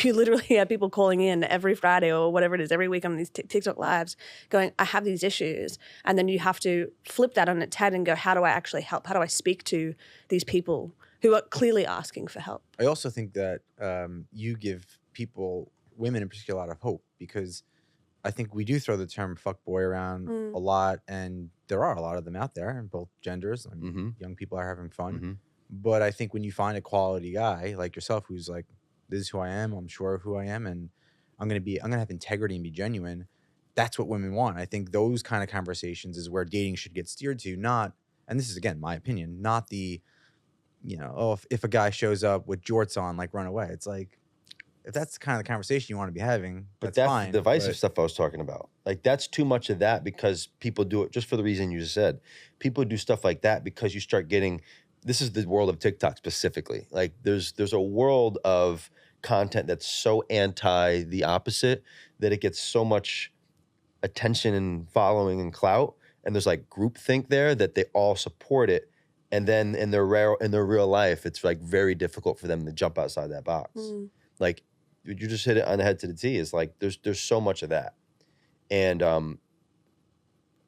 literally have people calling in every Friday or whatever it is, every week on these TikTok lives going, I have these issues. And then you have to flip that on its head and go, how do I actually help? How do I speak to these people who are clearly asking for help? I also think that you give people, women in particular, a lot of hope, because I think we do throw the term fuckboy around a lot, and there are a lot of them out there in both genders. I mean, young people are having fun. But I think when you find a quality guy like yourself who's like, this is who I am, I'm sure of who I am, and I'm gonna have integrity and be genuine, that's what women want. I think those kind of conversations is where dating should get steered to, not, and this is again my opinion, not the, you know, oh, if a guy shows up with jorts on, like run away. It's like, if that's kind of the conversation you want to be having, that's fine. The divisive stuff I was talking about. Like that's too much of that, because people do it just for the reason you just said. People do stuff like that because you start getting, this is the world of TikTok specifically. Like there's a world of content that's so anti the opposite that it gets so much attention and following and clout. And there's like groupthink there that they all support it. And then in their real life, it's like very difficult for them to jump outside that box. Like you just hit it on the head to the T. It's like there's so much of that. And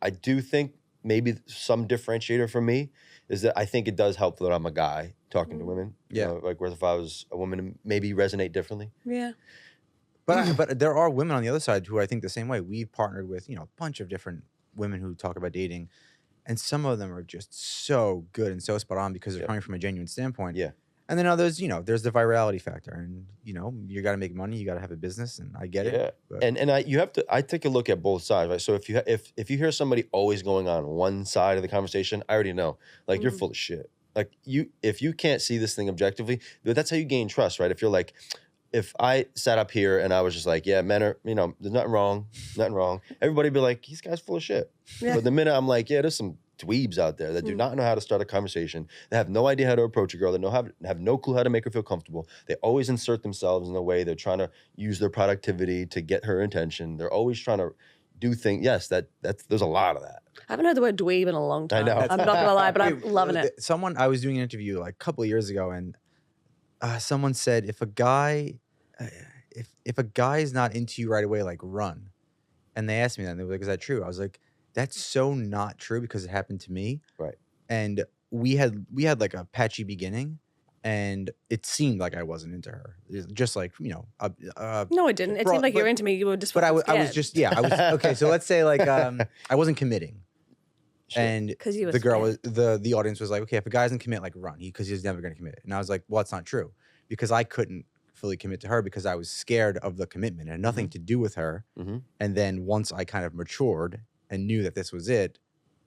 I do think maybe some differentiator for me is that I think it does help that I'm a guy talking to women. Yeah. You know, like whereas if I was a woman, maybe resonate differently. Yeah. But there are women on the other side who I think the same way. We've partnered with, you know, a bunch of different women who talk about dating, and some of them are just so good and so spot on because they're coming from a genuine standpoint. Yeah. And then others, there's the virality factor, and you got to make money, you got to have a business, and I get Yeah, it. But and I take a look at both sides, right? So if you hear somebody always going on one side of the conversation, I already know, like you're full of shit. Like if you can't see this thing objectively, that's how you gain trust, right? If you're like, if I sat up here and I was just like, yeah, men are, there's nothing wrong, everybody would be like, this guy's full of shit. Yeah. But the minute I'm like, yeah, there's some dweebs out there that do not know how to start a conversation. They have no idea how to approach a girl. They have no clue how to make her feel comfortable. They always insert themselves in the way. They're trying to use their productivity to get her attention. They're always trying to do things. Yes, there's a lot of that. I haven't heard the word dweeb in a long time. I know. I'm not gonna lie, but I'm loving it. I was doing an interview like a couple of years ago, and someone said if a guy is not into you right away, like run. And they asked me that, and they were like, "Is that true?" I was like, "That's so not true because it happened to me." Right. And we had like a patchy beginning, and it seemed like I wasn't into her. Just like No, it didn't. It seemed like you were into me. You were just. But I was just okay. So let's say like I wasn't committing. Sure. And because you were the girl was the audience was like, okay, if a guy doesn't commit, like run, because he's never going to commit. And I was like, well, that's not true, because I couldn't fully commit to her because I was scared of the commitment. It had nothing to do with her. And then once I kind of matured and knew that this was it,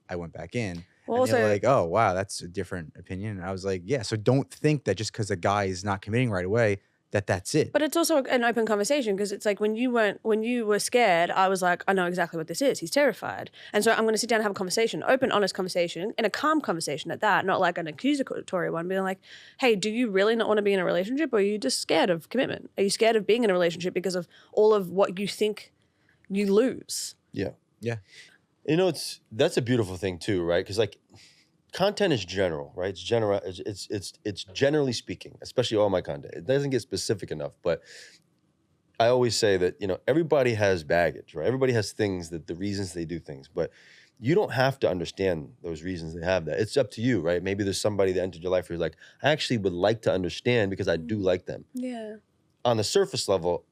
I went back in. Well, and they were like, oh wow, that's a different opinion. And I was like, yeah. So don't think that just because a guy is not committing right away, that's it. But it's also an open conversation, because it's like when you were scared, I was like, I know exactly what this is. He's terrified. And so I'm going to sit down and have a conversation, open, honest conversation, and a calm conversation at that, not like an accusatory one, being like, hey, do you really not want to be in a relationship, or are you just scared of commitment? Are you scared of being in a relationship because of all of what you think you lose? Yeah. Yeah. That's a beautiful thing too, right? Because like content is general, right? It's general. It's generally speaking, especially all my content. It doesn't get specific enough, but I always say that, everybody has baggage, right? Everybody has things, that the reasons they do things, but you don't have to understand those reasons they have that. It's up to you, right? Maybe there's somebody that entered your life where you're like, I actually would like to understand because I do like them. Yeah. On the surface level,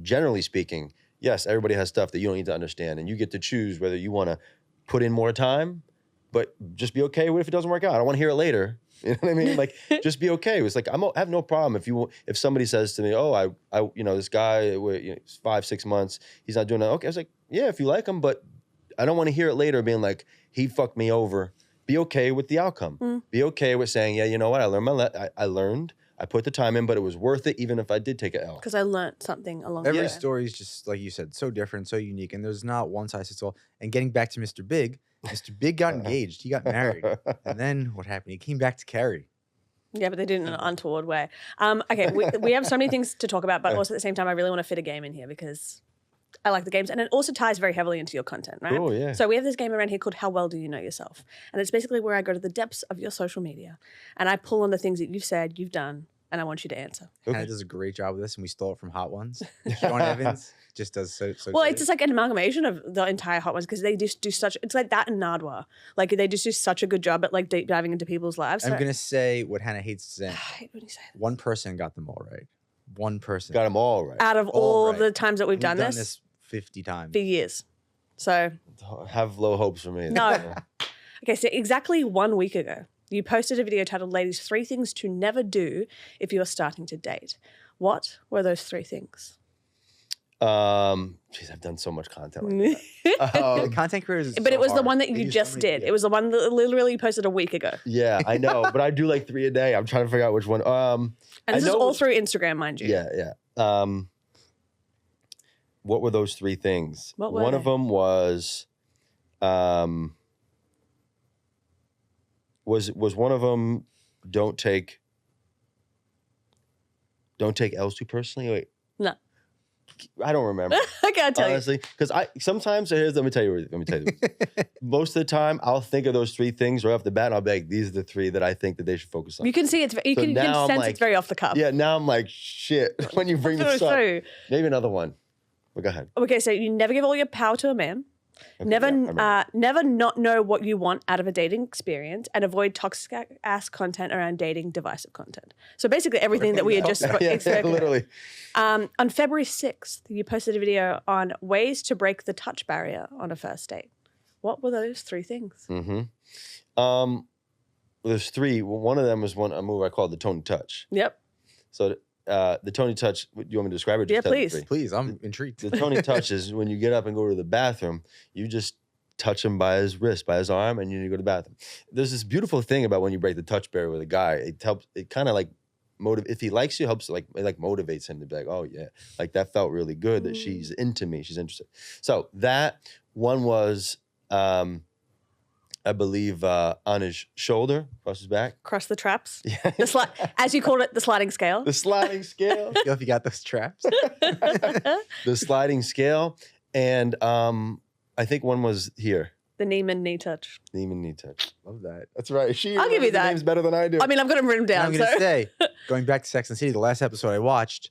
generally speaking, yes, everybody has stuff that you don't need to understand, and you get to choose whether you want to put in more time, but just be okay with if it doesn't work out. I don't want to hear it later. You know what I mean? Like, just be okay. It's like, I have no problem if somebody says to me, oh, this guy, 5-6 months, he's not doing that. Okay, I was like, yeah, if you like him, but I don't want to hear it later being like, he fucked me over. Be okay with the outcome. Be okay with saying, yeah, you know what? I learned. I put the time in, but it was worth it, even if I did take an L. Because I learned something along the way. Every story is just, like you said, so different, so unique, and there's not one size fits all. And getting back to Mr. Big got engaged. He got married. And then what happened? He came back to Carrie. Yeah, but they did it in an untoward way. Okay, we have so many things to talk about, but also at the same time, I really want to fit a game in here because I like the games. And it also ties very heavily into your content, right? Cool, yeah. So we have this game around here called How Well Do You Know Yourself? And it's basically where I go to the depths of your social media and I pull on the things that you've said, you've done, and I want you to answer. Hannah does a great job with this, and we stole it from Hot Ones. Sean Evans just does so well, great. it's just like an amalgamation of the entire Hot Ones, because they just do such, it's like that and Nardwar. Like they just do such a good job at like deep diving into people's lives. I'm going to say what Hannah hates to say. I hate when you say that. One person got them all right. One person. Got them all right. Out of all the times that we've done this 50 times. for years. So have low hopes for me. No. Okay, so exactly 1 week ago, you posted a video titled, Ladies, 3 Things to Never Do If You're Starting to Date. What were those 3 things? Jeez, I've done so much content like that. Content creators, but it was the one that you just did. It was the one that literally you posted a week ago. Yeah, I know, but I do like 3 a day. I'm trying to figure out which one. And this is all through Instagram, mind you. Yeah. What were those 3 things? What were one they? of them was one of them don't take L's too personally. Wait, No. I don't remember. Okay, I'll tell honestly, because sometimes let me tell you. Most of the time, I'll think of those 3 things right off the bat, and I'll be like, these are the 3 that I think that they should focus on. you can see you can sense it's very off the cuff. Yeah, now I'm like, shit. When you bring this up, True. maybe another one. But go ahead. Okay, so you never give all your power to a man. Okay, Never not know what you want out of a dating experience, and avoid toxic ass content around dating, divisive content. So basically everything that we had just spoken about. Literally. On February 6th, you posted a video on ways to break the touch barrier on a first date. What were those 3 things? Mm-hmm. there's three. Well, one of them was a move I call the Tony Touch. Yep. So the Tony Touch, do you want me to describe it? Or just Yeah, tell the please. three? Please, I'm intrigued. The Tony Touch is when you get up and go to the bathroom, you just touch him by his wrist, by his arm, and you go to the bathroom. There's this beautiful thing about when you break the touch barrier with a guy. It helps. It kind of like if he likes you, helps it motivates him to be like, oh yeah, like that felt really good that she's into me, she's interested. So that one was, I believe, on his shoulder, across his back. Cross the traps. Yeah. As you called it, the sliding scale. The sliding scale. You know, if you got those traps. The sliding scale. And I think one was here. The Neiman knee touch. Neiman knee touch. Love that. That's right. I'll give you that. Name's better than I do. I mean, I've got them written down. I'm going to say, going back to Sex and the City, the last episode I watched,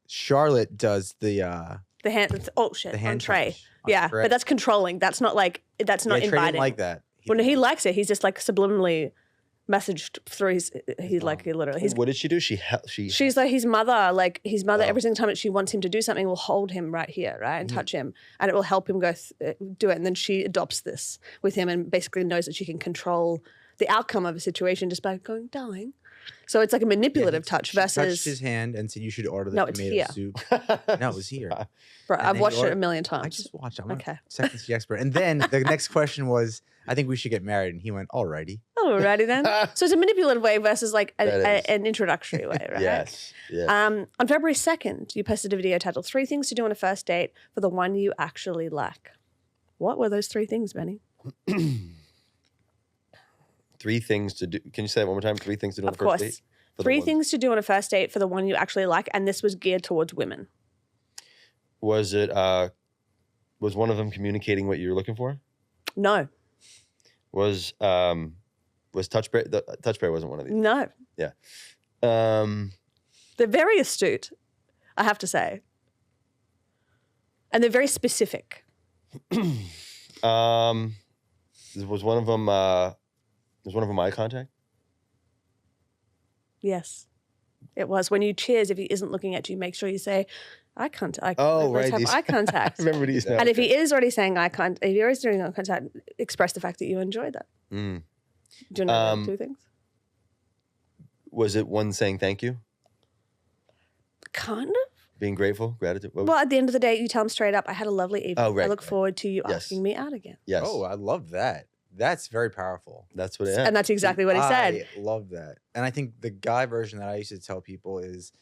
Charlotte does the hand. Oh shit! the hand On Trey. touch on Yeah, Trey. but that's controlling. That's not like. That's not Trey didn't inviting. like that. When he likes it, he's just like subliminally messaged through his. He's like he literally. He's, What did she do? She she's like his mother. Like his mother, Oh. every single time that she wants him to do something, will hold him right here, right, and touch him, and it will help him go do it. And then she adopts this with him, and basically knows that she can control the outcome of a situation just by going, darling. So it's like a manipulative touch She versus. touched his hand and said, "You should order the No, it's tomato here. soup." No, it was here. Bro, and I've then watched you it a order- million I times. just watched it. I'm Okay. a Sex and the City expert. And then the next question was, "I think we should get married," and he went, "Alrighty." Alrighty then. So it's a manipulative way versus like That is. an introductory way, right? Yes. Yeah. On February 2nd, you posted a video titled 3 Things to Do on a First Date for the One You Actually Like. What were those 3 things, Benny? 3 things to do. Can you say that one more time? 3 things to do on Of the first course. date? For the 3 ones- things to do on a first date for the one you actually like, and this was geared towards women. Was it? Was one of them communicating what you were looking for? No. Was touch barrier? The touch barrier wasn't one of these. No. Yeah. They're very astute, I have to say. And they're very specific. Was one of them? Was one of them eye contact? Yes. It was. When you cheers, if he isn't looking at you, make sure you say, eye contact. Oh, Let's right, have these- eye contact. I remember these now. And if he is already saying eye contact, if you're already doing eye contact, express the fact that you enjoyed that. Mm. Do you know the 2 things? Was it one saying thank you, Kind of. being grateful, gratitude? What- Well, at the end of the day, you tell him straight up, I had a lovely evening. Oh, right, I look right. forward to you Yes. asking me out again. Yes. Oh, I love that. That's very powerful. That's what it is. And that's exactly what he said. I love that. And I think the guy version that I used to tell people is,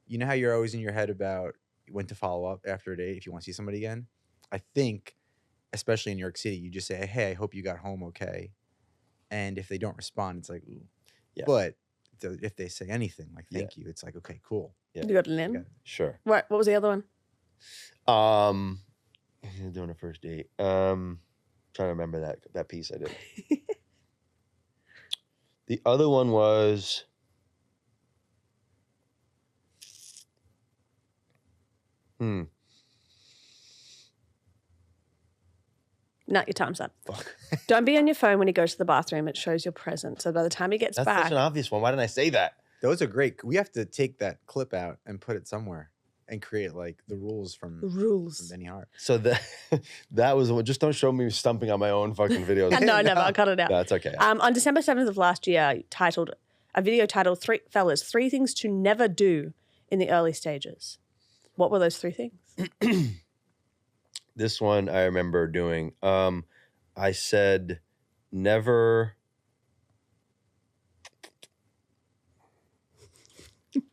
you know how you're always in your head about when to follow up after a date if you want to see somebody again? I think, especially in New York City, you just say, hey, I hope you got home okay. And if they don't respond, it's like, ooh. Yeah. But if they say anything, like, Yeah. thank you, it's like, okay, cool. Yeah. You got an in? got it. Sure. What was the other one? Doing a first date. Trying to remember that piece I did. The other one was No, your time's up. fuck. Don't be on your phone when he goes to the bathroom. It shows your presence. So by the time he gets That's back, such an obvious one. Why didn't I say that? Those are great. We have to take that clip out and put it somewhere and create like the rules from rules. Benny Hart. So that was the one. Just don't show me stumping on my own fucking videos. No, never. I'll cut it out. That's okay. On December 7th of last year, a video titled 3 Things to Never Do in the Early Stages. What were those 3 things? This one I remember doing. I said never.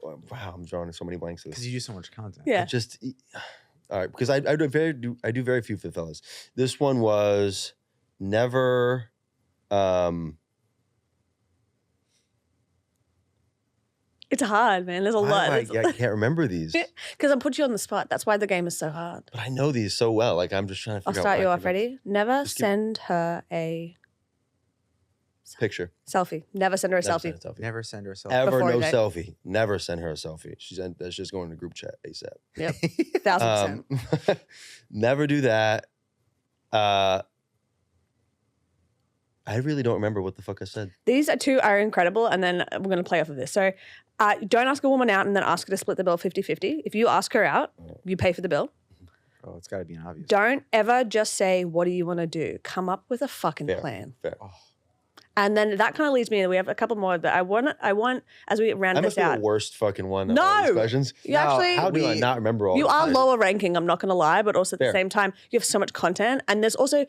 Wow, I'm drawing so many blanks. Because you do so much content. Yeah. Just all right, because I do very few for the fellas. This one was never. It's hard, man. There's a lot. I can't remember these, Because I put you on the spot. That's why the game is so hard. but I know these so well. Like I'm just trying to I'll figure out. start what you I off. can Ready? Never Just give- send her a Picture. selfie. Never send her a Never selfie. send a selfie. Never send her a selfie. Ever Before no a date. selfie. Never send her a selfie. That's just going to group chat ASAP. Yep. 1,000%. Never do that. I really don't remember what the fuck I said. These 2 are incredible, and then we're going to play off of this. So don't ask a woman out and then ask her to split the bill 50-50. If you ask her out, you pay for the bill. Oh, it's got to be an obvious. Don't ever just say, what do you want to do? Come up with a fucking Fair. plan. Fair. Oh, And then that kind of leads me, we have a couple more that I want as we round I this must be out. the worst fucking one. No! Of all these questions. You actually, How do I not remember all you these are questions? lower ranking, I'm not going to lie, but also at the Fair. same time, you have so much content. And there's also,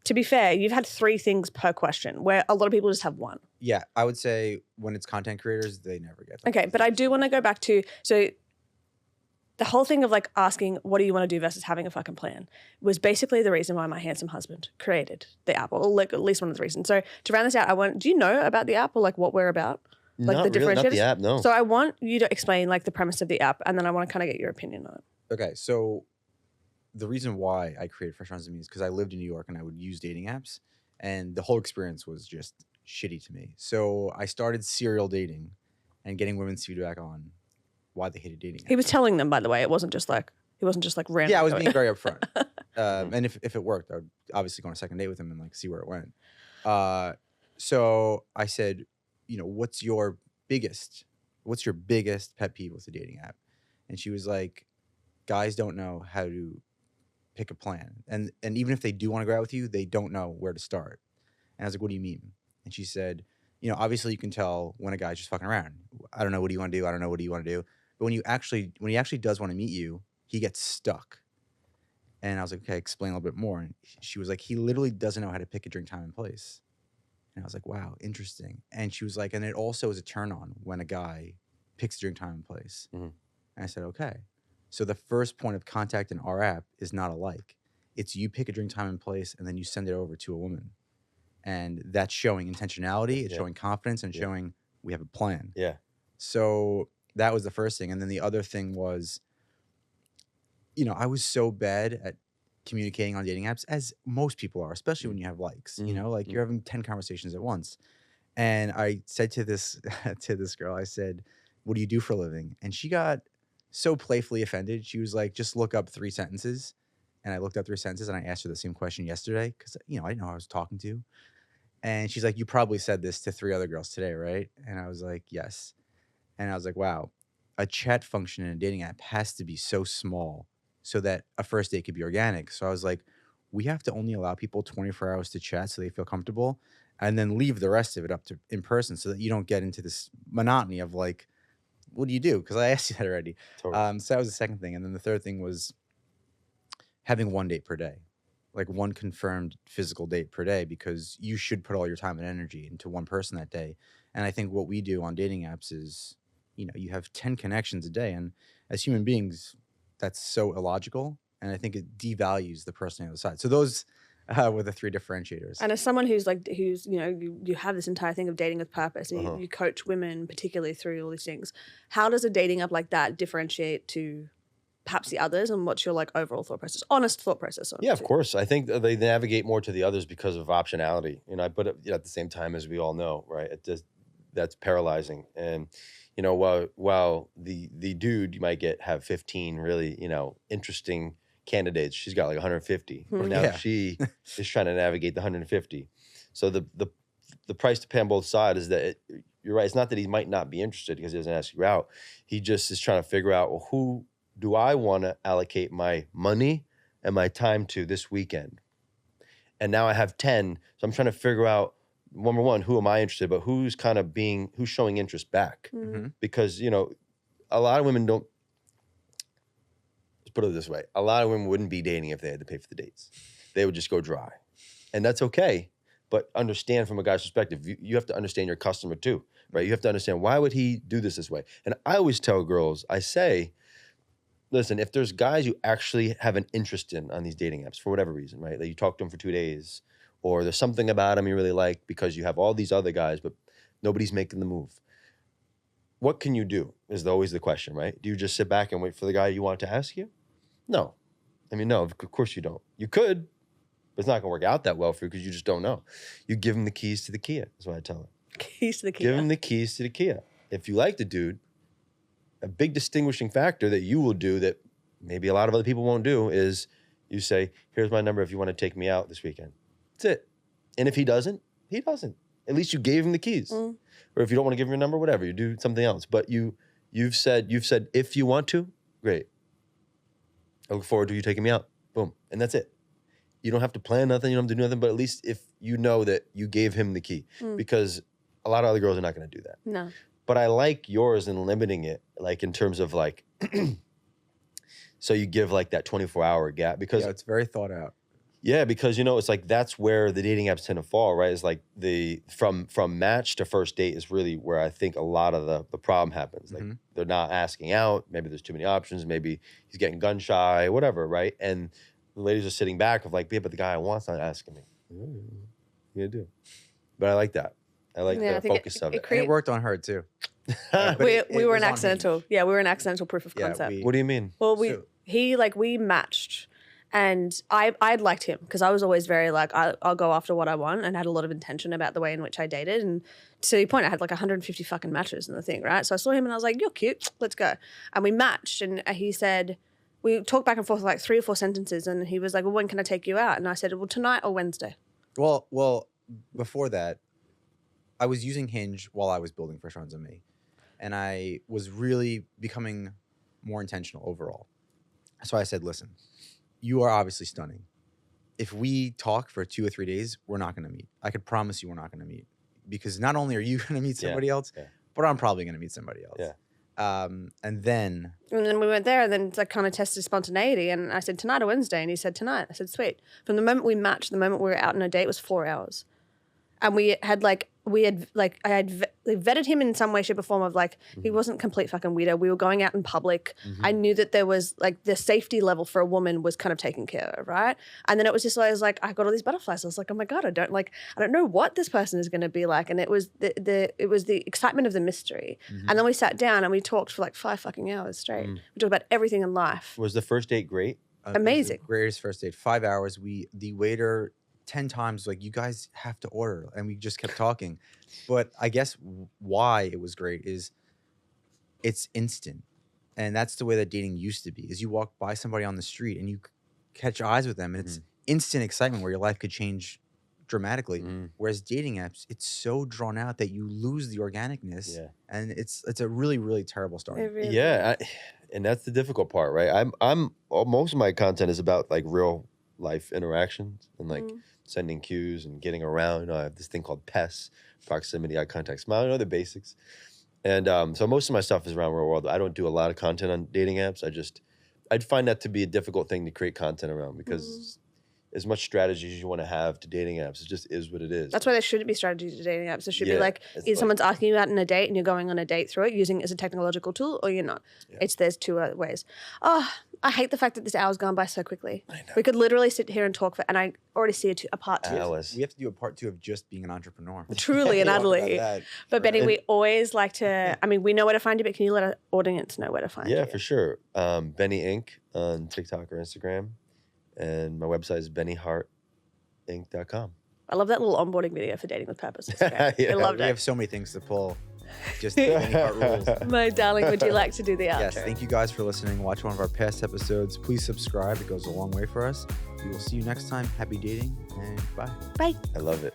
to be fair, you've had 3 things per question where a lot of people just have 1. Yeah, I would say when it's content creators, they never get that. Okay, but I do want to go back to, so the whole thing of like asking, what do you want to do versus having a fucking plan was basically the reason why my handsome husband created the app, or like at least one of the reasons. So to round this out, do you know about the app or like what we're about? Like Not the really, differentiators? not the app, no. So I want you to explain like the premise of the app, and then I want to kind of get your opinion on it. Okay, so the reason why I created Fresh Rounds of Me is because I lived in New York and I would use dating apps, and the whole experience was just shitty to me. So I started serial dating and getting women's feedback on why they hated dating apps. He was telling them, by the way, it wasn't just like random. Yeah, I was being very upfront. And if it worked, I would obviously go on a second date with him and like see where it went. So I said, what's your biggest pet peeve with a dating app? And she was like, guys don't know how to pick a plan. And even if they do want to go out with you, they don't know where to start. And I was like, what do you mean? And she said, obviously you can tell when a guy's just fucking around. I don't know, what do you want to do? I don't know, what do you want to do? But when he actually does want to meet you, he gets stuck. And I was like, okay, explain a little bit more. And she was like, he literally doesn't know how to pick a drink, time, and place. And I was like, wow, interesting. And she was like, and it also is a turn on when a guy picks a drink, time, and place. Mm-hmm. And I said, okay. So the first point of contact in our app is not alike. It's you pick a drink, time, and place, and then you send it over to a woman. And that's showing intentionality, it's showing confidence, and showing we have a plan. Yeah. So that was the first thing. And then the other thing was, I was so bad at communicating on dating apps, as most people are, especially when you have likes. Mm-hmm. You're having 10 conversations at once. And I said to this girl, I said, what do you do for a living? And she got so playfully offended. She was like, just look up 3 sentences. And I looked up 3 sentences and I asked her the same question yesterday because, I didn't know who I was talking to. And she's like, you probably said this to 3 other girls today, right? And I was like, yes. And I was like, wow, a chat function in a dating app has to be so small so that a first date could be organic. So I was like, we have to only allow people 24 hours to chat so they feel comfortable, and then leave the rest of it up to in person so that you don't get into this monotony of like, what do you do? Because I asked you that already. Totally. So that was the second thing. And then the third thing was having 1 date per day, like 1 confirmed physical date per day, because you should put all your time and energy into one person that day. And I think what we do on dating apps is, you have 10 connections a day. And as human beings, that's so illogical. And I think it devalues the person on the other side. So those were the 3 differentiators. And as someone who's you have this entire thing of dating with purpose, and you coach women particularly through all these things. How does a dating app like that differentiate to perhaps the others, and what's your like overall thought process, honest thought process? Yeah, of course. I think they navigate more to the others because of optionality. But at the same time, as we all know, right, that's paralyzing. And while the dude you might have 15 really interesting candidates, she's got like 150. But now she is trying to navigate the 150. So the price to pay on both sides is that you're right. It's not that he might not be interested because he doesn't ask you out. He just is trying to figure out, well, who do I want to allocate my money and my time to this weekend? And now I have 10. So I'm trying to figure out, number one, who am I interested, but who's showing interest back? Mm-hmm. Because, a lot of women don't, let's put it this way. A lot of women wouldn't be dating if they had to pay for the dates. They would just go dry. And that's okay. But understand from a guy's perspective, you have to understand your customer too, right? You have to understand, why would he do this way? And I always tell girls, I say, listen, if there's guys you actually have an interest in on these dating apps for whatever reason, right? Like you talk to them for 2 days, or there's something about them you really like because you have all these other guys, but nobody's making the move. What can you do is always the question, right? Do you just sit back and wait for the guy you want to ask you? No. No, of course you don't. You could, but it's not going to work out that well for you because you just don't know. You give him the keys to the Kia. That's what I tell him. Keys to the Kia. Give him the keys to the Kia. If you like the dude, a big distinguishing factor that you will do that maybe a lot of other people won't do is you say, here's my number if you want to take me out this weekend. That's it. And if he doesn't, he doesn't. At least you gave him the keys. Mm. Or if you don't want to give him your number, whatever, you do something else. But you've said if you want to, great. I look forward to you taking me out. Boom. And that's it. You don't have to plan nothing. You don't have to do nothing. But at least if you know that you gave him the key, because a lot of other girls are not going to do that. No. But I like yours in limiting it, like in terms of like, so you give like that 24-hour gap because it's very thought out. Yeah, because it's like that's where the dating apps tend to fall, right? It's like the from match to first date is really where I think a lot of the problem happens. Like they're not asking out, maybe there's too many options, maybe he's getting gun shy, whatever, right? And the ladies are sitting back of like, yeah, but the guy I want's not asking me. You do. But I like that. I like the focus of it. And it worked on her too. We were an accidental. Yeah, we were an accidental proof of concept. What do you mean? Well, we matched. And I'd liked him because I was always very like, I'll go after what I want, and had a lot of intention about the way in which I dated. And to the point, I had like 150 fucking matches in the thing, right? So I saw him and I was like, you're cute, let's go. And we matched, and he said, we talked back and forth like 3 or 4 sentences, and he was like, well, when can I take you out? And I said, well, tonight or Wednesday. Well, before that, I was using Hinge while I was building First Rounds on Me. And I was really becoming more intentional overall. So I said, listen, you are obviously stunning. If we talk for 2 or 3 days, we're not going to meet. I could promise you we're not going to meet. Because not only are you going to meet somebody else, but I'm probably going to meet somebody else. Yeah. And then we went there, and then it's like kind of tested spontaneity. And I said, tonight or Wednesday? And he said, tonight. I said, sweet. From the moment we matched, the moment we were out on a date was 4 hours. And I had vetted him in some way, shape, or form of like, he wasn't complete fucking weirdo. We were going out in public. I knew that there was like the safety level for a woman was kind of taken care of, right? And then it was just like, I was like, I got all these butterflies. I was like, oh my God, I don't know what this person is going to be like. And it was the excitement of the mystery. And then we sat down and we talked for like 5 fucking hours straight. We talked about everything in life. Was the first date great? Amazing. Greatest first date. 5 hours. The waiter 10 times like, you guys have to order, and we just kept talking. But I guess why it was great is it's instant, and that's the way that dating used to be. Is you walk by somebody on the street and you catch eyes with them, and it's instant excitement where your life could change dramatically. Whereas dating apps, it's so drawn out that you lose the organicness, and it's a really, really terrible start. And that's the difficult part, right? I'm most of my content is about like real life interactions and like sending cues and getting around. I have this thing called PES, proximity, eye contact, smile, the basics. And so most of my stuff is around real world. I don't do a lot of content on dating apps. I'd find that to be a difficult thing to create content around because as much strategy as you want to have to dating apps, it just is what it is. That's why there shouldn't be strategies to dating apps. There should be like, someone's asking you out on a date and you're going on a date through it, using it as a technological tool, or you're not. There's 2 ways. Oh, I hate the fact that this hour's gone by so quickly. I know. We could literally sit here and talk and I already see a part 2. Alice. We have to do a part 2 of just being an entrepreneur. Truly and utterly. But Benny, we always like to, we know where to find you, but can you let our audience know where to find you? Yeah, for sure. Benny Inc. on TikTok or Instagram. And my website is bennyhartinc.com. I love that little onboarding video for Dating with Purpose. It's great. I loved it. We have so many things to pull. Just Benny Hart rules. My darling, would you like to do the outro? Yes, thank you guys for listening. Watch one of our past episodes. Please subscribe. It goes a long way for us. We will see you next time. Happy dating, and bye. Bye. I love it.